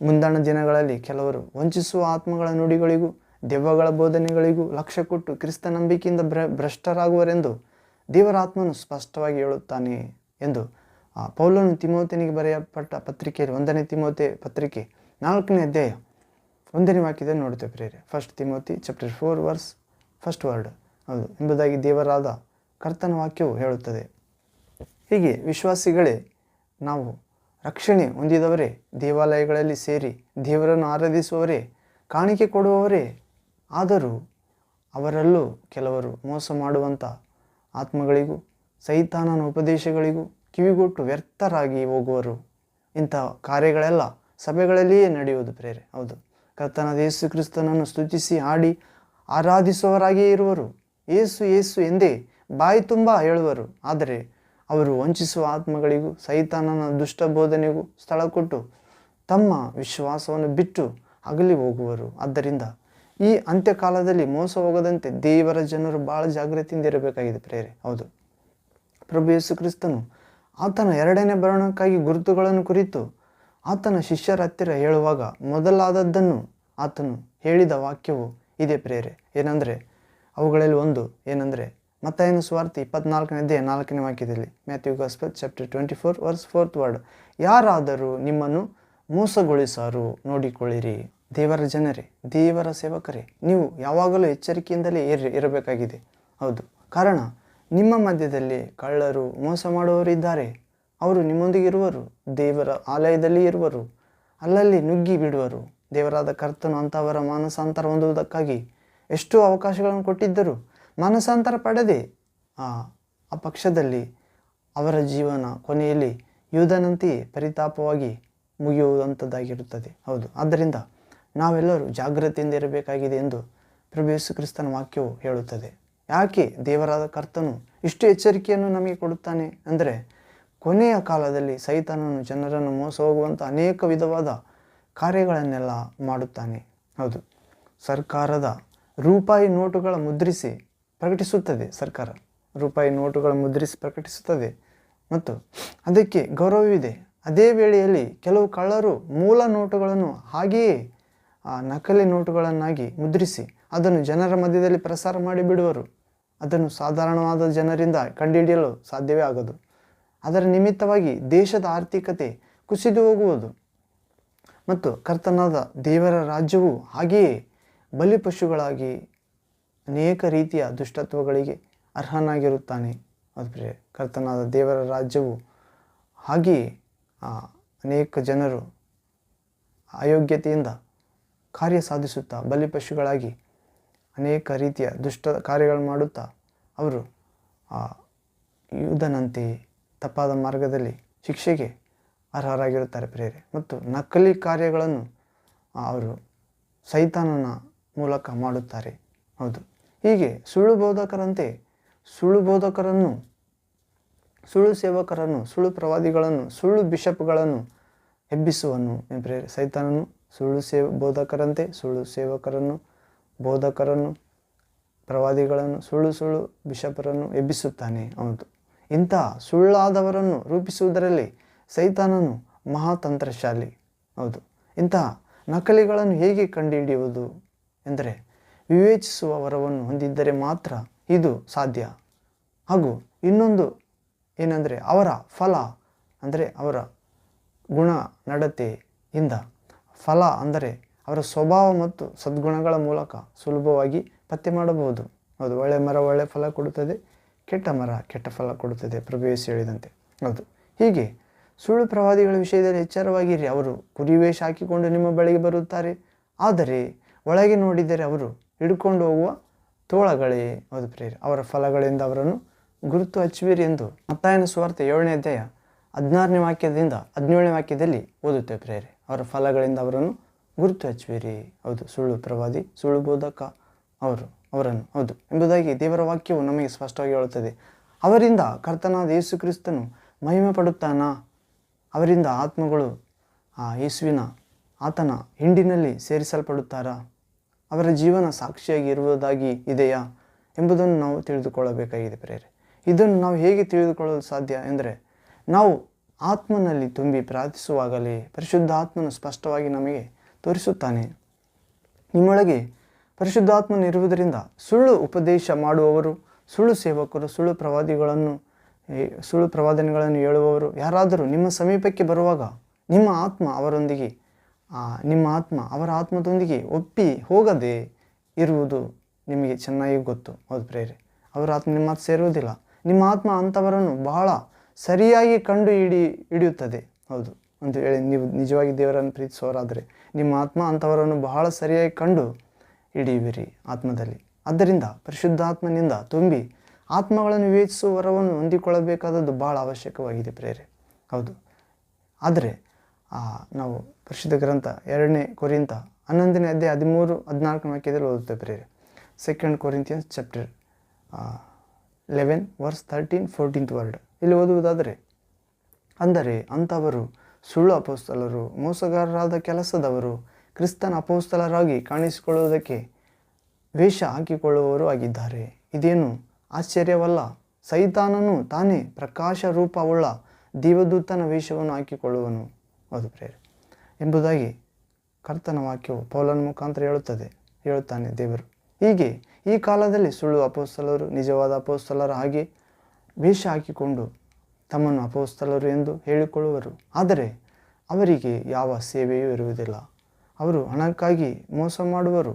ಮುಂದಣ ದಿನಗಳಲ್ಲಿ ಕೆಲವರು ವಂಚಿಸುವ ಆತ್ಮಗಳ ನುಡಿಗಳಿಗೂ ದೆವ್ವಗಳ ಬೋಧನೆಗಳಿಗೂ ಲಕ್ಷ್ಯ ಕೊಟ್ಟು ಕ್ರಿಸ್ತ ನಂಬಿಕೆಯಿಂದ ಭ್ರಷ್ಟರಾಗುವರೆಂದು ದೇವರ ಆತ್ಮನು ಸ್ಪಷ್ಟವಾಗಿ ಹೇಳುತ್ತಾನೆ ಎಂದು ಪೌಲನು ತಿಮೋಥೆನಿಗೆ ಬರೆಯಲ್ಪಟ್ಟ ಪತ್ರಿಕೆಯಲ್ಲಿ 1ನೇ ತಿಮೋಥೆ ಪತ್ರಿಕೆ 4ನೇ ಅಧ್ಯಾಯ 1ನೇ ವಾಕ್ಯದಲ್ಲಿ ನೋಡುತ್ತೇವೆ ಪ್ರೇರೆ. 1 Timothy chapter 4 verse 1st word. ಹೌದು, ಎಂಬುದಾಗಿ ದೇವರಾದ ಕರ್ತನ ವಾಕ್ಯವು ಹೇಳುತ್ತದೆ. ಹೀಗೆ ವಿಶ್ವಾಸಿಗಳೇ, ನಾವು ರಕ್ಷಣೆ ಹೊಂದಿದವರೇ, ದೇವಾಲಯಗಳಲ್ಲಿ ಸೇರಿ ದೇವರನ್ನು ಆರಾಧಿಸುವವರೇ, ಕಾಣಿಕೆ ಕೊಡುವವರೇ ಆದರೂ ಅವರಲ್ಲೂ ಕೆಲವರು ಮೋಸ ಮಾಡುವಂಥ ಆತ್ಮಗಳಿಗೂ ಸೈತಾನನ ಉಪದೇಶಗಳಿಗೂ ಕಿವಿಗೊಟ್ಟು ವ್ಯರ್ಥರಾಗಿ ಹೋಗುವರು. ಇಂಥ ಕಾರ್ಯಗಳೆಲ್ಲ ಸಭೆಗಳಲ್ಲಿಯೇ ನಡೆಯುವುದು ಪ್ರೇರೆ. ಹೌದು, ಕರ್ತನಾದ ಯೇಸು ಕ್ರಿಸ್ತನನ್ನು ಸ್ತುತಿಸಿ ಹಾಡಿ ಆರಾಧಿಸುವವರಾಗಿಯೇ ಇರುವರು. ಏಸು ಏಸು ಎಂದೇ ಬಾಯಿ ತುಂಬ ಹೇಳುವರು. ಆದರೆ ಅವರು ವಂಚಿಸುವ ಆತ್ಮಗಳಿಗೂ ಸೈತಾನನ ದುಷ್ಟ ಬೋಧನೆಗೂ ಸ್ಥಳ ಕೊಟ್ಟು ತಮ್ಮ ವಿಶ್ವಾಸವನ್ನು ಬಿಟ್ಟು ಅಗಲಿ ಹೋಗುವರು. ಆದ್ದರಿಂದ ಈ ಅಂತ್ಯಕಾಲದಲ್ಲಿ ಮೋಸ ಹೋಗದಂತೆ ದೇವರ ಜನರು ಭಾಳ ಜಾಗೃತಿಯಿಂದ ಇರಬೇಕಾಗಿದೆ ಪ್ರೇರೆ. ಹೌದು, ಪ್ರಭು ಯೇಸು ಕ್ರಿಸ್ತನು ಆತನ 2ನೇ ಬರೋಣಕ್ಕಾಗಿ ಗುರುತುಗಳನ್ನು ಕುರಿತು ಆತನ ಶಿಷ್ಯರ ಹತ್ತಿರ ಹೇಳುವಾಗ ಮೊದಲಾದದ್ದನ್ನು ಆತನು ಹೇಳಿದ ವಾಕ್ಯವು ಇದೆ ಪ್ರೇರೆ. ಏನಂದರೆ ಅವುಗಳಲ್ಲಿ ಒಂದು ಏನಂದರೆ ಮತ್ತಾಯನ ಸುವಾರ್ತೆ 24ನೇ ಅಧ್ಯಾಯ 4ನೇ ವಾಕ್ಯದಲ್ಲಿ, Matthew gospel chapter 24 verse 4th word. ಯಾರಾದರೂ ನಿಮ್ಮನ್ನು ಮೋಸಗೊಳಿಸಾರು ನೋಡಿಕೊಳ್ಳಿರಿ. ದೇವರ ಜನರೇ, ದೇವರ ಸೇವಕರೇ, ನೀವು ಯಾವಾಗಲೂ ಎಚ್ಚರಿಕೆಯಿಂದಲೇ ಇರಬೇಕಾಗಿದೆ. ಹೌದು, ಕಾರಣ ನಿಮ್ಮ ಮಧ್ಯದಲ್ಲಿ ಕಳ್ಳರು, ಮೋಸ ಮಾಡುವವರು ಇದ್ದಾರೆ. ಅವರು ನಿಮ್ಮೊಂದಿಗೆ ಇರುವರು, ದೇವರ ಆಲಯದಲ್ಲಿ ಇರುವರು, ಅಲ್ಲಲ್ಲಿ ನುಗ್ಗಿ ಬಿಡುವರು. ದೇವರಾದ ಕರ್ತನು ಅಂಥವರ ಮಾನಸಾಂತರ ಹೊಂದುವುದಕ್ಕಾಗಿ ಎಷ್ಟೋ ಅವಕಾಶಗಳನ್ನು ಕೊಟ್ಟಿದ್ದರು ಮಾನಸಾಂತರ ಪಡೆದೇ ಆ ಪಕ್ಷದಲ್ಲಿ ಅವರ ಜೀವನ ಕೊನೆಯಲ್ಲಿ ಯೂದನಂತೆಯೇ ಪರಿತಾಪವಾಗಿ ಮುಗಿಯುವಂಥದ್ದಾಗಿರುತ್ತದೆ. ಹೌದು, ಆದ್ದರಿಂದ ನಾವೆಲ್ಲರೂ ಜಾಗೃತಿಯಿಂದ ಇರಬೇಕಾಗಿದೆ ಎಂದು ಪ್ರಭು ಯೇಸು ಕ್ರಿಸ್ತನ ವಾಕ್ಯವು ಹೇಳುತ್ತದೆ. ಯಾಕೆ ದೇವರಾದ ಕರ್ತನು ಇಷ್ಟು ಎಚ್ಚರಿಕೆಯನ್ನು ನಮಗೆ ಕೊಡುತ್ತಾನೆ ಅಂದರೆ, ಕೊನೆಯ ಕಾಲದಲ್ಲಿ ಸೈತಾನನು ಜನರನ್ನು ಮೋಸ ಹೋಗುವಂಥ ಅನೇಕ ವಿಧವಾದ ಕಾರ್ಯಗಳನ್ನೆಲ್ಲ ಮಾಡುತ್ತಾನೆ. ಹೌದು, ಸರ್ಕಾರದ ರೂಪಾಯಿ ನೋಟುಗಳ ಮುದ್ರಿಸಿ ಪ್ರಕಟಿಸುತ್ತದೆ. ಸರ್ಕಾರ ರೂಪಾಯಿ ನೋಟುಗಳ ಮುದ್ರಿಸಿ ಪ್ರಕಟಿಸುತ್ತದೆ ಮತ್ತು ಅದಕ್ಕೆ ಗೌರವವಿದೆ. ಅದೇ ವೇಳೆಯಲ್ಲಿ ಕೆಲವು ಕಳ್ಳರು ಮೂಲ ನೋಟುಗಳನ್ನು ಹಾಗೆಯೇ ನಕಲಿ ನೋಟುಗಳನ್ನಾಗಿ ಮುದ್ರಿಸಿ ಅದನ್ನು ಜನರ ಮಧ್ಯದಲ್ಲಿ ಪ್ರಸಾರ ಮಾಡಿಬಿಡುವರು. ಅದನ್ನು ಸಾಧಾರಣವಾದ ಜನರಿಂದ ಕಂಡುಹಿಡಿಯಲು ಸಾಧ್ಯವೇ ಆಗದು. ಅದರ ನಿಮಿತ್ತವಾಗಿ ದೇಶದ ಆರ್ಥಿಕತೆ ಕುಸಿದು ಹೋಗುವುದು ಮತ್ತು ಕರ್ತನಾದ ದೇವರ ರಾಜ್ಯವು ಹಾಗೆಯೇ ಬಲಿಪಶುಗಳಾಗಿ ಅನೇಕ ರೀತಿಯ ದುಷ್ಟತ್ವಗಳಿಗೆ ಅರ್ಹನಾಗಿರುತ್ತಾನೆ. ಅದು ಪ್ರಿಯ, ಕರ್ತನಾದ ದೇವರ ರಾಜ್ಯವು ಹಾಗೆಯೇ ಅನೇಕ ಜನರು ಅಯೋಗ್ಯತೆಯಿಂದ ಕಾರ್ಯ ಸಾಧಿಸುತ್ತಾ ಬಲಿಪಶುಗಳಾಗಿ ಅನೇಕ ರೀತಿಯ ದುಷ್ಟ ಕಾರ್ಯಗಳನ್ನು ಮಾಡುತ್ತಾ ಅವರು ಯೂದನಂತೆ ತಪ್ಪಾದ ಮಾರ್ಗದಲ್ಲಿ ಶಿಕ್ಷೆಗೆ ಅರ್ಹರಾಗಿರುತ್ತಾರೆ ಪ್ರಿಯರೇ. ಮತ್ತು ನಕಲಿ ಕಾರ್ಯಗಳನ್ನು ಅವರು ಸೈತಾನನ ಮೂಲಕ ಮಾಡುತ್ತಾರೆ. ಹೌದು, ಹೀಗೆ ಸುಳ್ಳು ಬೋಧಕರಂತೆ ಸುಳ್ಳು ಬೋಧಕರನ್ನು, ಸುಳ್ಳು ಸೇವಕರನ್ನು, ಸುಳ್ಳು ಪ್ರವಾದಿಗಳನ್ನು, ಸುಳ್ಳು ಬಿಷಪ್ಗಳನ್ನು ಎಬ್ಬಿಸುವನು ಪ್ರಿಯರೇ. ಸೈತಾನನು ಸುಳ್ಳು ಬೋಧಕರಂತೆ ಸುಳ್ಳು ಸೇವಕರನ್ನು, ಬೋಧಕರನ್ನು, ಪ್ರವಾದಿಗಳನ್ನು, ಸುಳ್ಳು ಬಿಷಪರನ್ನು ಎಬ್ಬಿಸುತ್ತಾನೆ. ಹೌದು, ಇಂಥ ಸುಳ್ಳಾದವರನ್ನು ರೂಪಿಸುವುದರಲ್ಲಿ ಸೈತಾನನು ಮಹಾತಂತ್ರಶಾಲಿ. ಹೌದು, ಇಂತಹ ನಕಲಿಗಳನ್ನು ಹೇಗೆ ಕಂಡುಹಿಡಿಯುವುದು ಎಂದರೆ, ವಿವೇಚಿಸುವ ವರವನ್ನು ಹೊಂದಿದ್ದರೆ ಮಾತ್ರ ಇದು ಸಾಧ್ಯ. ಹಾಗೂ ಇನ್ನೊಂದು ಏನೆಂದರೆ, ಅವರ ಫಲ ಅಂದರೆ ಅವರ ಗುಣ ನಡತೆಯಿಂದ, ಫಲ ಅಂದರೆ ಅವರ ಸ್ವಭಾವ ಮತ್ತು ಸದ್ಗುಣಗಳ ಮೂಲಕ ಸುಲಭವಾಗಿ ಪತ್ತೆ ಮಾಡಬಹುದು. ಹೌದು, ಒಳ್ಳೆ ಮರ ಒಳ್ಳೆ ಫಲ ಕೊಡುತ್ತದೆ, ಕೆಟ್ಟ ಮರ ಕೆಟ್ಟ ಫಲ ಕೊಡುತ್ತದೆ, ಪ್ರಭು ಯೇಸು ಹೇಳಿದಂತೆ. ಹೌದು, ಹೀಗೆ ಸುಳ್ಳು ಪ್ರವಾದಿಗಳ ವಿಷಯದಲ್ಲಿ ಎಚ್ಚರವಾಗಿರಿ. ಅವರು ಕುರಿವೇಷ ಹಾಕಿಕೊಂಡು ನಿಮ್ಮ ಬಳಿಗೆ ಬರುತ್ತಾರೆ, ಆದರೆ ಒಳಗೆ ನೋಡಿದರೆ ಅವರು ಹಿಡ್ಕೊಂಡು ಹೋಗುವ ತೋಳಗಳೇ. ಹೌದು ಪ್ರಿಯರೇ, ಅವರ ಫಲಗಳಿಂದ ಅವರನ್ನು ಗುರುತು ಹಚ್ಚುವಿರಿ ಎಂದು ಮತ್ತಾಯನ ಸುವಾರ್ತೆ 7ನೇ ಅಧ್ಯಾಯ 16ನೇ ವಾಕ್ಯದಿಂದ 17ನೇ ವಾಕ್ಯದಲ್ಲಿ ಓದುತ್ತೇವೆ ಪ್ರಿಯರೇ. ಅವರ ಫಲಗಳಿಂದ ಅವರನ್ನು ಗುರುತು ಹಚ್ಚುವಿರಿ. ಹೌದು, ಸುಳ್ಳು ಪ್ರವಾದಿ, ಸುಳ್ಳು ಬೋಧಕ ಅವರನ್ನು ಹೌದು ಎಂಬುದಾಗಿ ದೇವರ ವಾಕ್ಯವು ನಮಗೆ ಸ್ಪಷ್ಟವಾಗಿ ಹೇಳುತ್ತದೆ. ಅವರಿಂದ ಕರ್ತನಾದ ಯೇಸು ಕ್ರಿಸ್ತನು ಮಹಿಮೆ ಪಡುತ್ತಾನಾ? ಅವರಿಂದ ಆತ್ಮಗಳು ಆತನ ಹಿಂಡಿನಲ್ಲಿ ಸೇರಿಸಲ್ಪಡುತ್ತಾರಾ? ಅವರ ಜೀವನ ಸಾಕ್ಷಿಯಾಗಿ ಇರುವುದಾಗಿ ಇದೆಯಾ ಎಂಬುದನ್ನು ನಾವು ತಿಳಿದುಕೊಳ್ಳಬೇಕಾಗಿದೆ ಪ್ರಿಯರೇ. ಇದನ್ನು ನಾವು ಹೇಗೆ ತಿಳಿದುಕೊಳ್ಳಲು ಸಾಧ್ಯ ಎಂದರೆ, ನಾವು ಆತ್ಮನಲ್ಲಿ ತುಂಬಿ ಪ್ರಾರ್ಥಿಸುವಾಗಲೇ ಪರಿಶುದ್ಧ ಆತ್ಮನು ಸ್ಪಷ್ಟವಾಗಿ ನಮಗೆ ತೋರಿಸುತ್ತಾನೆ. ನಿಮ್ಮೊಳಗೆ ಪರಿಶುದ್ಧಾತ್ಮನು ಇರುವುದರಿಂದ ಸುಳ್ಳು ಉಪದೇಶ ಮಾಡುವವರು, ಸುಳ್ಳು ಸೇವಕರು, ಸುಳ್ಳು ಪ್ರವಾದನೆಗಳನ್ನು ಹೇಳುವವರು ಯಾರಾದರೂ ನಿಮ್ಮ ಸಮೀಪಕ್ಕೆ ಬರುವಾಗ ನಿಮ್ಮ ಆತ್ಮ ಅವರ ಆತ್ಮದೊಂದಿಗೆ ಒಪ್ಪಿ ಹೋಗದೆ ಇರುವುದು ನಿಮಗೆ ಚೆನ್ನಾಗಿ ಗೊತ್ತು. ಹೌದು ಪ್ರಿಯರೇ, ಅವರ ಆತ್ಮ ನಿಮ್ಮ ಮಾತು ಸೇರುವುದಿಲ್ಲ. ನಿಮ್ಮ ಆತ್ಮ ಅಂಥವರನ್ನು ಬಹಳ ಸರಿಯಾಗಿ ಹಿಡಿಯುತ್ತದೆ. ಹೌದು, ಅಂತ ಹೇಳಿ ನೀವು ನಿಜವಾಗಿ ದೇವರನ್ನು ಪ್ರೀತಿಸುವವರಾದರೆ ನಿಮ್ಮ ಆತ್ಮ ಅಂಥವರನ್ನು ಬಹಳ ಸರಿಯಾಗಿ ಕಂಡು ಹಿಡಿಯುವಿರಿ ಆತ್ಮದಲ್ಲಿ. ಆದ್ದರಿಂದ ಪರಿಶುದ್ಧಾತ್ಮನಿಂದ ತುಂಬಿ ಆತ್ಮಗಳನ್ನು ವಿವೇಚಿಸುವ ವರವನ್ನು ಹೊಂದಿಕೊಳ್ಳಬೇಕಾದದ್ದು ಬಹಳ ಅವಶ್ಯಕವಾಗಿದೆ ಪ್ರಿಯರೇ. ಹೌದು, ಆದರೆ ನಾವು ಪರಿಶುದ್ಧ ಗ್ರಂಥ 2ನೇ ಕೊರಿಂಥ 11ನೇ ಅಧ್ಯಾಯ 13-14 ವಾಕ್ಯದಲ್ಲಿ ಓದುತ್ತೇವೆ ಪ್ರಿಯರೇ. 2 Corinthians chapter 11 verse 13-14 ವರ್ಡ್ ಇಲ್ಲಿ ಓದುವುದಾದರೆ, ಅಂದರೆ ಅಂಥವರು ಸುಳ್ಳು ಅಪೋಸ್ತಲರು, ಮೋಸಗಾರರಾದ ಕೆಲಸದವರು, ಕ್ರಿಸ್ತನ ಅಪೋಸ್ತಲರಾಗಿ ಕಾಣಿಸಿಕೊಳ್ಳುವುದಕ್ಕೆ ವೇಷ ಹಾಕಿಕೊಳ್ಳುವವರು ಆಗಿದ್ದಾರೆ. ಇದೇನು ಆಶ್ಚರ್ಯವಲ್ಲ. ಸೈತಾನನು ತಾನೇ ಪ್ರಕಾಶ ರೂಪವುಳ್ಳ ದೇವದೂತನ ವೇಷವನ್ನು ಹಾಕಿಕೊಳ್ಳುವನು. ಹೌದು ಪ್ರಿಯರೇ, ಎಂಬುದಾಗಿ ಕರ್ತನ ವಾಕ್ಯವು ಪೌಲನ ಮುಖಾಂತರ ಹೇಳುತ್ತಾನೆ ದೇವರು. ಹೀಗೆ ಈ ಕಾಲದಲ್ಲಿ ಸುಳ್ಳು ಅಪೋಸ್ತಲರು ನಿಜವಾದ ಅಪೋಸ್ತಲರ ಹಾಗೆ ವೇಷ ಹಾಕಿಕೊಂಡು ತಮ್ಮನ್ನು ಅಪೋಸ್ತಲರು ಎಂದು ಹೇಳಿಕೊಳ್ಳುವರು. ಆದರೆ ಅವರಿಗೆ ಯಾವ ಸೇವೆಯೂ ಇರುವುದಿಲ್ಲ. ಅವರು ಹಣಕ್ಕಾಗಿ ಮೋಸ ಮಾಡುವರು.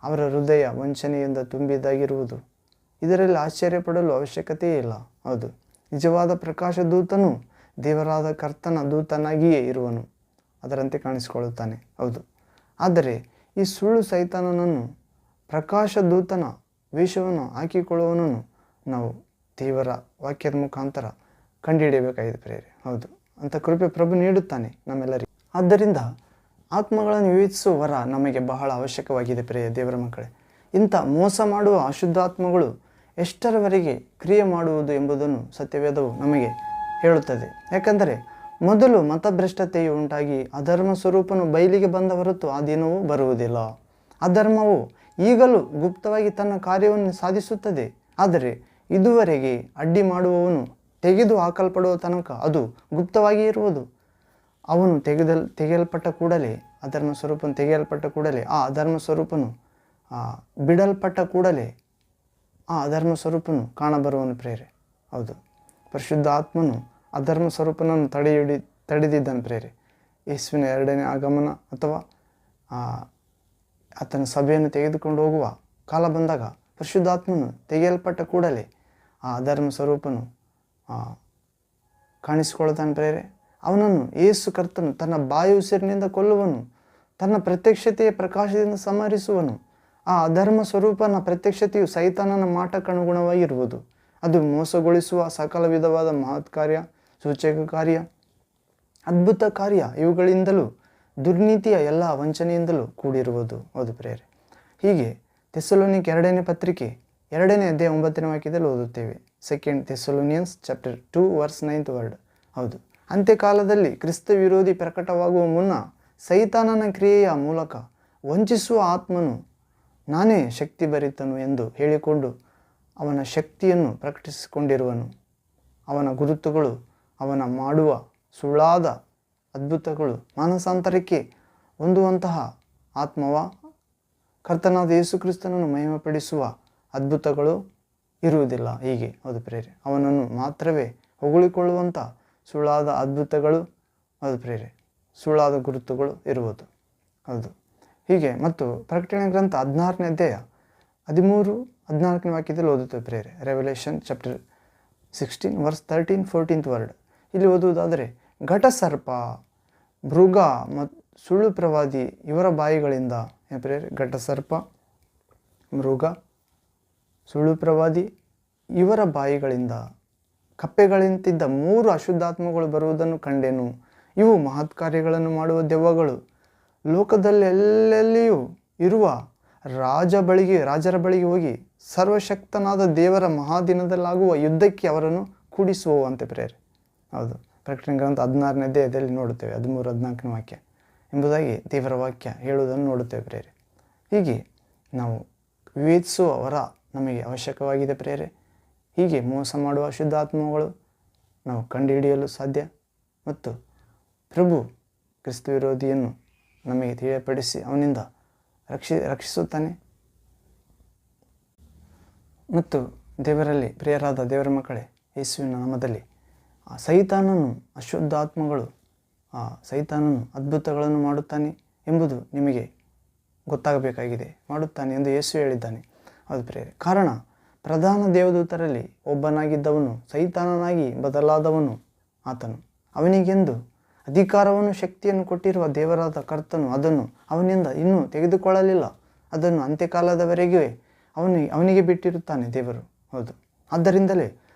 ಅವರ ಹೃದಯ ವಂಚನೆಯಿಂದ ತುಂಬಿದ್ದಾಗಿರುವುದು. ಇದರಲ್ಲಿ ಆಶ್ಚರ್ಯಪಡಲು ಅವಶ್ಯಕತೆಯೇ ಇಲ್ಲ. ಹೌದು, ನಿಜವಾದ ಪ್ರಕಾಶ ದೂತನು ದೇವರಾದ ಕರ್ತನ ದೂತನಾಗಿಯೇ ಇರುವನು, ಅದರಂತೆ ಕಾಣಿಸಿಕೊಳ್ಳುತ್ತಾನೆ. ಹೌದು, ಆದರೆ ಈ ಸುಳ್ಳು ಸೈತಾನನನ್ನು ಪ್ರಕಾಶ ದೂತನ ವೇಷವನ್ನು ಹಾಕಿಕೊಳ್ಳುವವನನ್ನು ನಾವು ದೇವರ ವಾಕ್ಯದ ಮುಖಾಂತರ ಕಂಡುಹಿಡಿಯಬೇಕಾಗಿದೆ ಪ್ರಿಯರೇ. ಹೌದು, ಅಂಥ ಕೃಪೆ ಪ್ರಭು ನೀಡುತ್ತಾನೆ ನಮ್ಮೆಲ್ಲರಿಗೂ. ಆದ್ದರಿಂದ ಆತ್ಮಗಳನ್ನು ವಿವೇಚಿಸುವ ವರ ನಮಗೆ ಬಹಳ ಅವಶ್ಯಕವಾಗಿದೆ ಪ್ರಿಯ ದೇವರ ಮಕ್ಕಳೇ. ಇಂಥ ಮೋಸ ಮಾಡುವ ಅಶುದ್ಧಾತ್ಮಗಳು ಎಷ್ಟರವರೆಗೆ ಕ್ರಿಯೆ ಮಾಡುವುದು ಎಂಬುದನ್ನು ಸತ್ಯವೇದವು ನಮಗೆ ಹೇಳುತ್ತದೆ. ಯಾಕಂದರೆ ಮೊದಲು ಮತಭ್ರಷ್ಟತೆಯು ಉಂಟಾಗಿ ಅಧರ್ಮ ಸ್ವರೂಪನು ಬಯಲಿಗೆ ಬಂದ ಹೊರತು ಆ ದಿನವೂ ಬರುವುದಿಲ್ಲ. ಅಧರ್ಮವು ಈಗಲೂ ಗುಪ್ತವಾಗಿ ತನ್ನ ಕಾರ್ಯವನ್ನು ಸಾಧಿಸುತ್ತದೆ. ಆದರೆ ಇದುವರೆಗೆ ಅಡ್ಡಿ ಮಾಡುವವನು ತೆಗೆದು ಹಾಕಲ್ಪಡುವ ತನಕ ಅದು ಗುಪ್ತವಾಗಿ ಇರುವುದು. ಅವನು ತೆಗೆಯಲ್ಪಟ್ಟ ಕೂಡಲೇ, ಅಧರ್ಮ ಸ್ವರೂಪನು ತೆಗೆಯಲ್ಪಟ್ಟ ಕೂಡಲೇ, ಆ ಅಧರ್ಮ ಸ್ವರೂಪನು ಬಿಡಲ್ಪಟ್ಟ ಕೂಡಲೇ ಆ ಅಧರ್ಮ ಸ್ವರೂಪನು ಕಾಣಬರುವನು ಪ್ರೇರೆ. ಹೌದು, ಪರಿಶುದ್ಧ ಆತ್ಮನು ಅಧರ್ಮ ಸ್ವರೂಪನನ್ನು ತಡೆದಿದ್ದಾನೆ ಪ್ರೇರೆ. ಯೇಸುವಿನ ಎರಡನೇ ಆಗಮನ ಅಥವಾ ಆತನ ಸಭೆಯನ್ನು ತೆಗೆದುಕೊಂಡು ಹೋಗುವ ಕಾಲ ಬಂದಾಗ ಪರಿಶುದ್ಧಾತ್ಮನು ತೆಗೆಯಲ್ಪಟ್ಟ ಕೂಡಲೇ ಆ ಅಧರ್ಮ ಸ್ವರೂಪನು ಕಾಣಿಸಿಕೊಳ್ಳುತ್ತಾನೆ ಪ್ರೇರೆ. ಅವನನ್ನು ಯೇಸು ಕರ್ತನು ತನ್ನ ಬಾಯಿ ಉಸಿರಿನಿಂದ ಕೊಲ್ಲುವನು, ತನ್ನ ಪ್ರತ್ಯಕ್ಷತೆಯ ಪ್ರಕಾಶದಿಂದ ಸಂಹರಿಸುವನು. ಆ ಅಧರ್ಮ ಸ್ವರೂಪನ ಪ್ರತ್ಯಕ್ಷತೆಯು ಸೈತಾನನ ಮಾಟಕ್ಕನುಗುಣವಾಗಿರುವುದು. ಅದು ಮೋಸಗೊಳಿಸುವ ಸಕಲ ವಿಧವಾದ ಮಹತ್ ಕಾರ್ಯ, ಸೂಚಕ ಕಾರ್ಯ, ಅದ್ಭುತ ಕಾರ್ಯ ಇವುಗಳಿಂದಲೂ ದುರ್ನೀತಿಯ ಎಲ್ಲ ವಂಚನೆಯಿಂದಲೂ ಕೂಡಿರುವುದು. ಹೌದು ಪ್ರೇರೆ. ಹೀಗೆ ಥೆಸಲೋನಿಕ ಎರಡನೇ ಪತ್ರಿಕೆ 2ನೇ ಅಧ್ಯಾಯ 9ನೇ ವಾಕ್ಯದಲ್ಲಿ ಓದುತ್ತೇವೆ. 2 Thessalonians chapter 2 verse 9th word. ಹೌದು, ಅಂತ್ಯಕಾಲದಲ್ಲಿ ಕ್ರಿಸ್ತ ವಿರೋಧಿ ಪ್ರಕಟವಾಗುವ ಮುನ್ನ ಸೈತಾನನ ಕ್ರಿಯೆಯ ಮೂಲಕ ವಂಚಿಸುವ ಆತ್ಮನು ನಾನೇ ಶಕ್ತಿ ಭರಿತನು ಎಂದು ಹೇಳಿಕೊಂಡು ಅವನ ಶಕ್ತಿಯನ್ನು ಪ್ರಕಟಿಸಿಕೊಂಡಿರುವನು. ಅವನ ಗುರುತುಗಳು, ಅವನ ಮಾಡುವ ಸುಳ್ಳಾದ ಅದ್ಭುತಗಳು ಮಾನಸಾಂತರಕ್ಕೆ ಹೊಂದುವಂತಹ ಆತ್ಮವ ಕರ್ತನಾದ ಯೇಸು ಕ್ರಿಸ್ತನನ್ನು ಮಹಿಮೆಪಡಿಸುವ ಅದ್ಭುತಗಳು ಇರುವುದಿಲ್ಲ. ಹೀಗೆ ಹೌದು ಪ್ರೇರೆ, ಅವನನ್ನು ಮಾತ್ರವೇ ಹೊಗಳಿಕೊಳ್ಳುವಂಥ ಸುಳ್ಳಾದ ಅದ್ಭುತಗಳು, ಹೌದು ಪ್ರೇರೆ, ಸುಳ್ಳಾದ ಗುರುತುಗಳು ಇರುವುದು. ಹೌದು, ಹೀಗೆ ಮತ್ತು ಪ್ರಕಟಣೆ ಗ್ರಂಥ 16ನೇ ಅಧ್ಯಾಯ 13-14ನೇ ವಾಕ್ಯದಲ್ಲಿ ಓದುತ್ತೇವೆ ಪ್ರೇರೆ. Revolution chapter 16 verse 13-14th word. ಇಲ್ಲಿ ಓದುವುದಾದರೆ, ಘಟಸರ್ಪ, ಮೃಗ ಮತ್ತು ಸುಳ್ಳು ಪ್ರವಾದಿ ಇವರ ಬಾಯಿಗಳಿಂದ, ಪ್ರೇರೆ, ಘಟಸರ್ಪ, ಮೃಗ, ಸುಳ್ಳು ಪ್ರವಾದಿ ಇವರ ಬಾಯಿಗಳಿಂದ ಕಪ್ಪೆಗಳಂತಿದ್ದ 3 ಅಶುದ್ಧಾತ್ಮಗಳು ಬರುವುದನ್ನು ಕಂಡೆನು. ಇವು ಮಹತ್ ಕಾರ್ಯಗಳನ್ನು ಮಾಡುವ ದೆವ್ವಗಳು, ಲೋಕದಲ್ಲೆಲ್ಲಿಯೂ ಇರುವ ರಾಜರ ಬಳಿಗೆ ಹೋಗಿ ಸರ್ವಶಕ್ತನಾದ ದೇವರ ಮಹಾದಿನದಲ್ಲಾಗುವ ಯುದ್ಧಕ್ಕೆ ಅವರನ್ನು ಕೂಡಿಸುವಂತೆ ಪ್ರೇರೆ. ಹೌದು, ಪ್ರಕಟಣೆ ಗ್ರಂಥ 16ನೇ ಅಧ್ಯಾಯದಲ್ಲಿ ನೋಡುತ್ತೇವೆ 13-14ನೇ ವಾಕ್ಯ ಎಂಬುದಾಗಿ ದೇವರ ವಾಕ್ಯ ಹೇಳುವುದನ್ನು ನೋಡುತ್ತೇವೆ ಪ್ರೇರೆ. ಹೀಗೆ ನಾವು ವಿವೇಚಿಸುವ ವರ ನಮಗೆ ಅವಶ್ಯಕವಾಗಿದೆ ಪ್ರೇರೆ. ಹೀಗೆ ಮೋಸ ಮಾಡುವ ಶುದ್ಧಾತ್ಮಗಳು ನಾವು ಕಂಡುಹಿಡಿಯಲು ಸಾಧ್ಯ ಮತ್ತು ಪ್ರಭು ಕ್ರಿಸ್ತ ವಿರೋಧಿಯನ್ನು ನಮಗೆ ತಿಳಿಯಪಡಿಸಿ ಅವನಿಂದ ರಕ್ಷಿಸುತ್ತಾನೆ. ಮತ್ತು ದೇವರಲ್ಲಿ ಪ್ರಿಯರಾದ ದೇವರ ಮಕ್ಕಳೇ, ಯೇಸುವಿನ ನಾಮದಲ್ಲಿ ಸೈತಾನನು ಅಶುದ್ಧಾತ್ಮಗಳು ಸೈತಾನನು ಅದ್ಭುತಗಳನ್ನು ಮಾಡುತ್ತಾನೆ ಎಂಬುದು ನಿಮಗೆ ಗೊತ್ತಾಗಬೇಕಾಗಿದೆ. ಮಾಡುತ್ತಾನೆ ಎಂದು ಯೇಸು ಹೇಳಿದ್ದಾನೆ. ಹೌದು ಪ್ರಿಯರೇ, ಕಾರಣ ಪ್ರಧಾನ ದೇವದೂತರಲ್ಲಿ ಒಬ್ಬನಾಗಿದ್ದವನು ಸೈತಾನನಾಗಿ ಬದಲಾದವನು ಆತನು. ಅವನಿಗೆಂದು ಅಧಿಕಾರವನ್ನು ಶಕ್ತಿಯನ್ನು ಕೊಟ್ಟಿರುವ ದೇವರಾದ ಕರ್ತನು ಅದನ್ನು ಅವನಿಂದ ಇನ್ನೂ ತೆಗೆದುಕೊಳ್ಳಲಿಲ್ಲ. ಅದನ್ನು ಅಂತ್ಯಕಾಲದವರೆಗೆ ಅವನಿಗೆ ಬಿಟ್ಟಿರುತ್ತಾನೆ ದೇವರು. ಹೌದು, ಆದ್ದರಿಂದಲೇ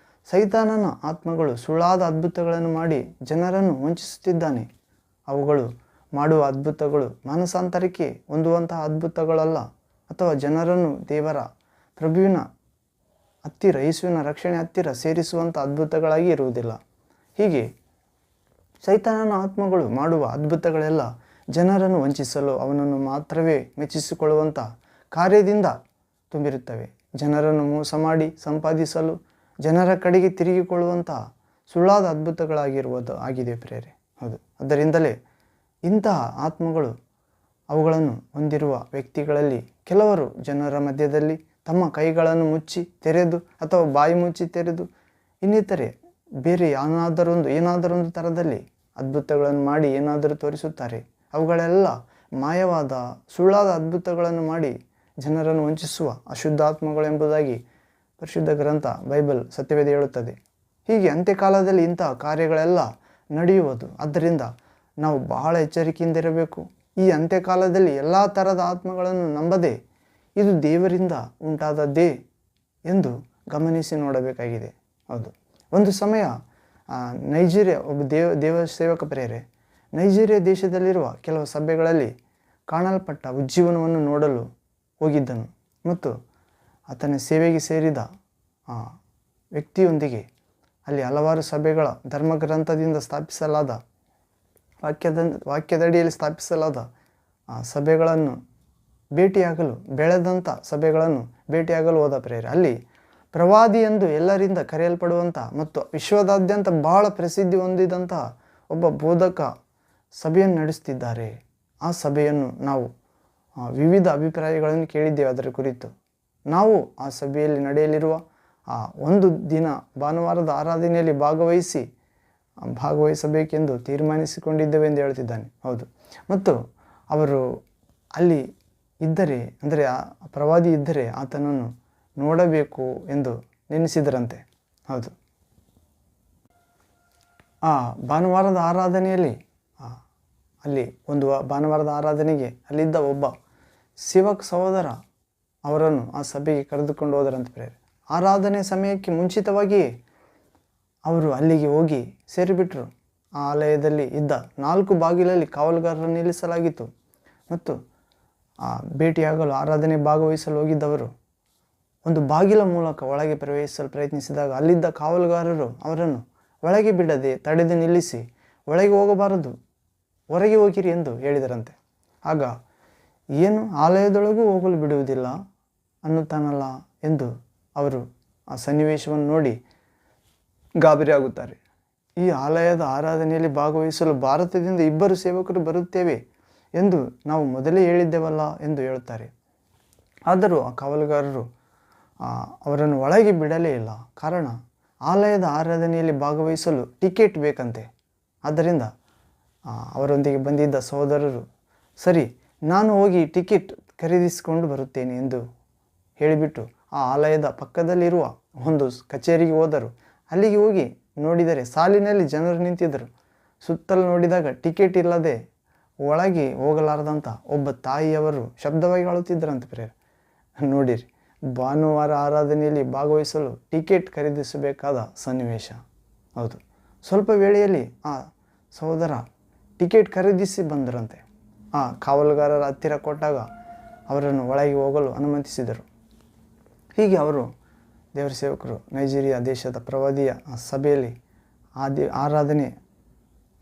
ಸೈತಾನನ ಆತ್ಮಗಳು ಸುಳ್ಳಾದ ಅದ್ಭುತಗಳನ್ನು ಮಾಡಿ ಜನರನ್ನು ವಂಚಿಸುತ್ತಿದ್ದಾನೆ. ಅವುಗಳು ಮಾಡುವ ಅದ್ಭುತಗಳು ಮಾನಸಾಂತರಕ್ಕೆ ಹೊಂದುವಂತಹ ಅದ್ಭುತಗಳಲ್ಲ, ಅಥವಾ ಜನರನ್ನು ದೇವರ ಪ್ರಭುವಿನ ಹತ್ತಿರ, ಯೇಸುವಿನ ರಕ್ಷಣೆ ಹತ್ತಿರ ಸೇರಿಸುವಂಥ ಅದ್ಭುತಗಳಾಗಿ ಇರುವುದಿಲ್ಲ. ಹೀಗೆ ಸೈತಾನನ ಆತ್ಮಗಳು ಮಾಡುವ ಅದ್ಭುತಗಳೆಲ್ಲ ಜನರನ್ನು ವಂಚಿಸಲು, ಅವನನ್ನು ಮಾತ್ರವೇ ಮೆಚ್ಚಿಸಿಕೊಳ್ಳುವಂಥ ಕಾರ್ಯದಿಂದ ತುಂಬಿರುತ್ತವೆ. ಜನರನ್ನು ಮೋಸ ಮಾಡಿ ಸಂಪಾದಿಸಲು, ಜನರ ಕಡೆಗೆ ತಿರುಗಿಕೊಳ್ಳುವಂತಹ ಸುಳ್ಳಾದ ಅದ್ಭುತಗಳಾಗಿರುವುದು ಆಗಿದೆ ಪ್ರೇರೆ. ಹೌದು, ಅದರಿಂದಲೇ ಇಂತಹ ಆತ್ಮಗಳು ಅವುಗಳನ್ನು ಹೊಂದಿರುವ ವ್ಯಕ್ತಿಗಳಲ್ಲಿ ಕೆಲವರು ಜನರ ಮಧ್ಯದಲ್ಲಿ ತಮ್ಮ ಕೈಗಳನ್ನು ಮುಚ್ಚಿ ತೆರೆದು ಅಥವಾ ಬಾಯಿ ಮುಚ್ಚಿ ತೆರೆದು ಇನ್ನಿತರೆ ಬೇರೆ ಏನಾದರೊಂದು ಥರದಲ್ಲಿ ಅದ್ಭುತಗಳನ್ನು ಮಾಡಿ ಏನಾದರೂ ತೋರಿಸುತ್ತಾರೆ. ಅವುಗಳೆಲ್ಲ ಮಾಯವಾದ ಸುಳ್ಳಾದ ಅದ್ಭುತಗಳನ್ನು ಮಾಡಿ ಜನರನ್ನು ವಂಚಿಸುವ ಅಶುದ್ಧಾತ್ಮಗಳು ಎಂಬುದಾಗಿ ಪರಿಶುದ್ಧ ಗ್ರಂಥ ಬೈಬಲ್ ಸತ್ಯವೇದ ಹೇಳುತ್ತದೆ. ಹೀಗೆ ಅಂತ್ಯಕಾಲದಲ್ಲಿ ಇಂತಹ ಕಾರ್ಯಗಳೆಲ್ಲ ನಡೆಯುವುದು. ಆದ್ದರಿಂದ ನಾವು ಬಹಳ ಎಚ್ಚರಿಕೆಯಿಂದಿರಬೇಕು. ಈ ಅಂತ್ಯಕಾಲದಲ್ಲಿ ಎಲ್ಲ ಥರದ ಆತ್ಮಗಳನ್ನು ನಂಬದೆ ಇದು ದೇವರಿಂದ ಉಂಟಾದದ್ದೇ ಎಂದು ಗಮನಿಸಿ ನೋಡಬೇಕಾಗಿದೆ. ಹೌದು, ಒಂದು ಸಮಯ ನೈಜೀರಿಯಾ ಒಬ್ಬ ದೇವ ಸೇವಕ ಪ್ರೇರೆ ನೈಜೀರಿಯಾ ದೇಶದಲ್ಲಿರುವ ಕೆಲವು ಸಭೆಗಳಲ್ಲಿ ಕಾಣಲ್ಪಟ್ಟ ಉಜ್ಜೀವನವನ್ನು ನೋಡಲು ಹೋಗಿದ್ದನು ಮತ್ತು ಆತನ ಸೇವೆಗೆ ಸೇರಿದ ವ್ಯಕ್ತಿಯೊಂದಿಗೆ ಅಲ್ಲಿ ಹಲವಾರು ಸಭೆಗಳ ಧರ್ಮಗ್ರಂಥದಿಂದ ಸ್ಥಾಪಿಸಲಾದ ವಾಕ್ಯದಡಿಯಲ್ಲಿ ಸ್ಥಾಪಿಸಲಾದ ಸಭೆಗಳನ್ನು ಭೇಟಿಯಾಗಲು ಬೆಳೆದಂಥ ಸಭೆಗಳನ್ನು ಭೇಟಿಯಾಗಲು ಹೋದ ಪ್ರೇರೆ ಅಲ್ಲಿ ಪ್ರವಾದಿ ಎಂದು ಎಲ್ಲರಿಂದ ಕರೆಯಲ್ಪಡುವಂಥ ಮತ್ತು ವಿಶ್ವದಾದ್ಯಂತ ಬಹಳ ಪ್ರಸಿದ್ಧಿ ಹೊಂದಿದಂತಹ ಒಬ್ಬ ಬೋಧಕ ಸಭೆಯನ್ನು ನಡೆಸುತ್ತಿದ್ದಾರೆ. ಆ ಸಭೆಯನ್ನು ನಾವು ವಿವಿಧ ಅಭಿಪ್ರಾಯಗಳನ್ನು ಕೇಳಿದ್ದೇವೆ. ಅದರ ಕುರಿತು ನಾವು ಆ ಸಭೆಯಲ್ಲಿ ನಡೆಯಲಿರುವ ಒಂದು ದಿನ ಭಾನುವಾರದ ಆರಾಧನೆಯಲ್ಲಿ ಭಾಗವಹಿಸಬೇಕೆಂದು ತೀರ್ಮಾನಿಸಿಕೊಂಡಿದ್ದೇವೆ ಎಂದು ಹೇಳ್ತಿದ್ದಾನೆ. ಹೌದು, ಮತ್ತು ಅವರು ಅಲ್ಲಿ ಇದ್ದರೆ, ಅಂದರೆ ಆ ಪ್ರವಾದಿ ಇದ್ದರೆ ಆತನನ್ನು ನೋಡಬೇಕು ಎಂದು ನೆನೆಸಿದರಂತೆ. ಹೌದು, ಆ ಭಾನುವಾರದ ಆರಾಧನೆಯಲ್ಲಿ ಅಲ್ಲಿ ಒಂದು ಭಾನುವಾರದ ಆರಾಧನೆಗೆ ಅಲ್ಲಿದ್ದ ಒಬ್ಬ ಸೇವಕ ಸಹೋದರ ಅವರನ್ನು ಆ ಸಭೆಗೆ ಕರೆದುಕೊಂಡು ಹೋದರಂತೆ ಪ್ರೇರೆ. ಆರಾಧನೆ ಸಮಯಕ್ಕೆ ಮುಂಚಿತವಾಗಿಯೇ ಅವರು ಅಲ್ಲಿಗೆ ಹೋಗಿ ಸೇರಿಬಿಟ್ರು. ಆ ಆಲಯದಲ್ಲಿ ಇದ್ದ 4 ಬಾಗಿಲಲ್ಲಿ ಕಾವಲುಗಾರರನ್ನು ನಿಲ್ಲಿಸಲಾಗಿತ್ತು ಮತ್ತು ಭೇಟಿಯಾಗಲು ಆರಾಧನೆ ಭಾಗವಹಿಸಲು ಹೋಗಿದ್ದವರು ಒಂದು ಬಾಗಿಲ ಮೂಲಕ ಒಳಗೆ ಪ್ರವೇಶಿಸಲು ಪ್ರಯತ್ನಿಸಿದಾಗ ಅಲ್ಲಿದ್ದ ಕಾವಲುಗಾರರು ಅವರನ್ನು ಒಳಗೆ ಬಿಡದೆ ತಡೆದು ನಿಲ್ಲಿಸಿ, ಒಳಗೆ ಹೋಗಬಾರದು, ಹೊರಗೆ ಹೋಗಿರಿ ಎಂದು ಹೇಳಿದರಂತೆ. ಆಗ ಏನು ಆಲಯದೊಳಗೂ ಹೋಗಲು ಬಿಡುವುದಿಲ್ಲ ಅನ್ನುತ್ತಾನಲ್ಲ ಎಂದು ಅವರು ಆ ಸನ್ನಿವೇಶವನ್ನು ನೋಡಿ ಗಾಬರಿ ಆಗುತ್ತಾರೆ. ಈ ಆಲಯದ ಆರಾಧನೆಯಲ್ಲಿ ಭಾಗವಹಿಸಲು ಭಾರತದಿಂದ 2 ಸೇವಕರು ಬರುತ್ತೇವೆ ಎಂದು ನಾವು ಮೊದಲೇ ಹೇಳಿದ್ದೇವಲ್ಲ ಎಂದು ಹೇಳುತ್ತಾರೆ. ಆದರೂ ಆ ಕಾವಲುಗಾರರು ಅವರನ್ನು ಒಳಗೆ ಬಿಡಲೇ ಇಲ್ಲ. ಕಾರಣ ಆಲಯದ ಆರಾಧನೆಯಲ್ಲಿ ಭಾಗವಹಿಸಲು ಟಿಕೆಟ್ ಬೇಕಂತೆ. ಆದ್ದರಿಂದ ಅವರೊಂದಿಗೆ ಬಂದಿದ್ದ ಸಹೋದರರು, ಸರಿ, ನಾನು ಹೋಗಿ ಟಿಕೆಟ್ ಖರೀದಿಸಿಕೊಂಡು ಬರುತ್ತೇನೆ ಎಂದು ಹೇಳಿಬಿಟ್ಟು ಆ ಆಲಯದ ಪಕ್ಕದಲ್ಲಿರುವ ಒಂದು ಕಚೇರಿಗೆ ಹೋದರು. ಅಲ್ಲಿಗೆ ಹೋಗಿ ನೋಡಿದರೆ ಸಾಲಿನಲ್ಲಿ ಜನರು ನಿಂತಿದ್ದರು. ಸುತ್ತಲೂ ನೋಡಿದಾಗ ಟಿಕೆಟ್ ಇಲ್ಲದೆ ಒಳಗೆ ಹೋಗಲಾರದಂಥ ಒಬ್ಬ ತಾಯಿಯವರು ಶಬ್ದವಾಗಿ ಅಳುತ್ತಿದ್ದರಂತೆ ಪ್ರೇರೆ. ನೋಡಿರಿ, ಭಾನುವಾರ ಆರಾಧನೆಯಲ್ಲಿ ಭಾಗವಹಿಸಲು ಟಿಕೆಟ್ ಖರೀದಿಸಬೇಕಾದ ಸನ್ನಿವೇಶ. ಹೌದು, ಸ್ವಲ್ಪ ವೇಳೆಯಲ್ಲಿ ಆ ಸಹೋದರ ಟಿಕೆಟ್ ಖರೀದಿಸಿ ಬಂದರಂತೆ. ಆ ಕಾವಲುಗಾರರ ಹತ್ತಿರ ಕೊಟ್ಟಾಗ ಅವರನ್ನು ಒಳಗೆ ಹೋಗಲು ಅನುಮತಿಸಿದರು. ಹೀಗೆ ಅವರು ದೇವರ ಸೇವಕರು ನೈಜೀರಿಯಾ ದೇಶದ ಪ್ರವಾದಿಯ ಸಭೆಯಲ್ಲಿ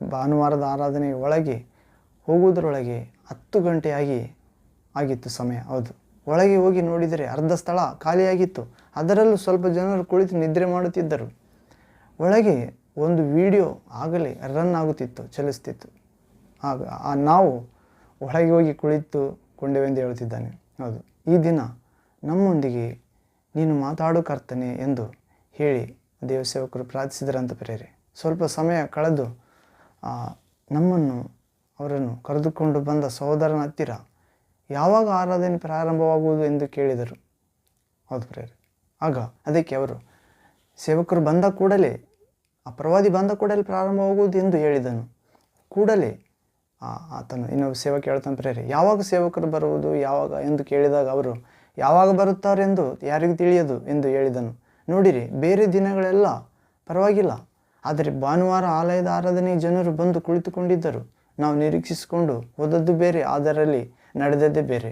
ಭಾನುವಾರದ ಆರಾಧನೆಗೆ ಒಳಗೆ ಹೋಗುವುದರೊಳಗೆ 10 ಗಂಟೆ ಆಗಿತ್ತು ಸಮಯ. ಹೌದು, ಒಳಗೆ ಹೋಗಿ ನೋಡಿದರೆ ಅರ್ಧ ಸ್ಥಳ ಖಾಲಿಯಾಗಿತ್ತು. ಅದರಲ್ಲೂ ಸ್ವಲ್ಪ ಜನರು ಕುಳಿತು ನಿದ್ರೆ ಮಾಡುತ್ತಿದ್ದರು. ಒಳಗೆ ಒಂದು ವಿಡಿಯೋ ಆಗಲೇ ರನ್ ಆಗುತ್ತಿತ್ತು, ಚಲಿಸ್ತಿತ್ತು. ಆಗ ನಾವು ಒಳಗೆ ಹೋಗಿ ಕುಳಿತುಕೊಂಡೆವೆಂದು ಹೇಳ್ತಿದ್ದಾನೆ. ಹೌದು, ಈ ದಿನ ನಮ್ಮೊಂದಿಗೆ ನೀನು ಮಾತಾಡು ಕರ್ತನೆ ಎಂದು ಹೇಳಿ ದೇವಸೇವಕರು ಪ್ರಾರ್ಥಿಸಿದರಂತ ಪ್ರೇರೆ. ಸ್ವಲ್ಪ ಸಮಯ ಕಳೆದು ಅವರನ್ನು ಕರೆದುಕೊಂಡು ಬಂದ ಸಹೋದರನ ಹತ್ತಿರ ಯಾವಾಗ ಆರಾಧನೆ ಪ್ರಾರಂಭವಾಗುವುದು ಎಂದು ಕೇಳಿದರು. ಹೌದು ಪ್ರೇರೆ. ಆಗ ಅದಕ್ಕೆ ಅವರು ಸೇವಕರು ಬಂದ ಕೂಡಲೇ, ಆ ಪ್ರವಾದಿ ಬಂದ ಕೂಡಲೇ ಪ್ರಾರಂಭವಾಗುವುದು ಎಂದು ಹೇಳಿದನು. ಕೂಡಲೇ ಆತನು ಇನ್ನೊಬ್ಬ ಸೇವಕ ಹೇಳ್ತಾನೆ ಪ್ರೇರೆ, ಯಾವಾಗ ಸೇವಕರು ಬರುವುದು ಯಾವಾಗ ಎಂದು ಕೇಳಿದಾಗ ಅವರು ಯಾವಾಗ ಬರುತ್ತಾರೆಂದು ಯಾರಿಗೂ ತಿಳಿಯದು ಎಂದು ಹೇಳಿದನು. ನೋಡಿರಿ, ಬೇರೆ ದಿನಗಳೆಲ್ಲ ಪರವಾಗಿಲ್ಲ, ಆದರೆ ಭಾನುವಾರ ಆಲಯದ ಆರಾಧನೆಗೆ ಜನರು ಬಂದು ಕುಳಿತುಕೊಂಡಿದ್ದರು. ನಾವು ನಿರೀಕ್ಷಿಸಿಕೊಂಡು ಹೋದದ್ದು ಬೇರೆ, ಅದರಲ್ಲಿ ನಡೆದದ್ದೇ ಬೇರೆ.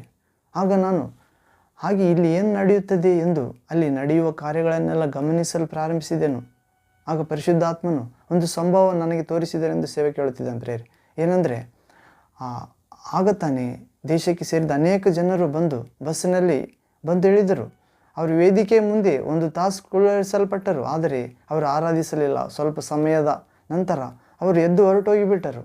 ಆಗ ನಾನು ಹಾಗೆ ಇಲ್ಲಿ ಏನು ನಡೆಯುತ್ತದೆ ಎಂದು ಅಲ್ಲಿ ನಡೆಯುವ ಕಾರ್ಯಗಳನ್ನೆಲ್ಲ ಗಮನಿಸಲು ಪ್ರಾರಂಭಿಸಿದೆನು. ಆಗ ಪರಿಶುದ್ಧಾತ್ಮನು ಒಂದು ಸಂಭವ ನನಗೆ ತೋರಿಸಿದರೆಂದು ಸೇವೆ ಕೇಳುತ್ತಿದ್ದಾನೆ ಪ್ರೇರೆ. ಏನೆಂದರೆ, ಆಗ ತಾನೇ ದೇಶಕ್ಕೆ ಸೇರಿದ ಅನೇಕ ಜನರು ಬಸ್ಸಿನಲ್ಲಿ ಬಂದು ಇಳಿದರು. ಅವರು ವೇದಿಕೆ ಮುಂದೆ 1 ತಾಸು ಕುಳ್ಳಿರಿಸಲ್ಪಟ್ಟರು. ಆದರೆ ಅವರು ಆರಾಧಿಸಲಿಲ್ಲ. ಸ್ವಲ್ಪ ಸಮಯದ ನಂತರ ಅವರು ಎದ್ದು ಹೊರಟೋಗಿಬಿಟ್ಟರು.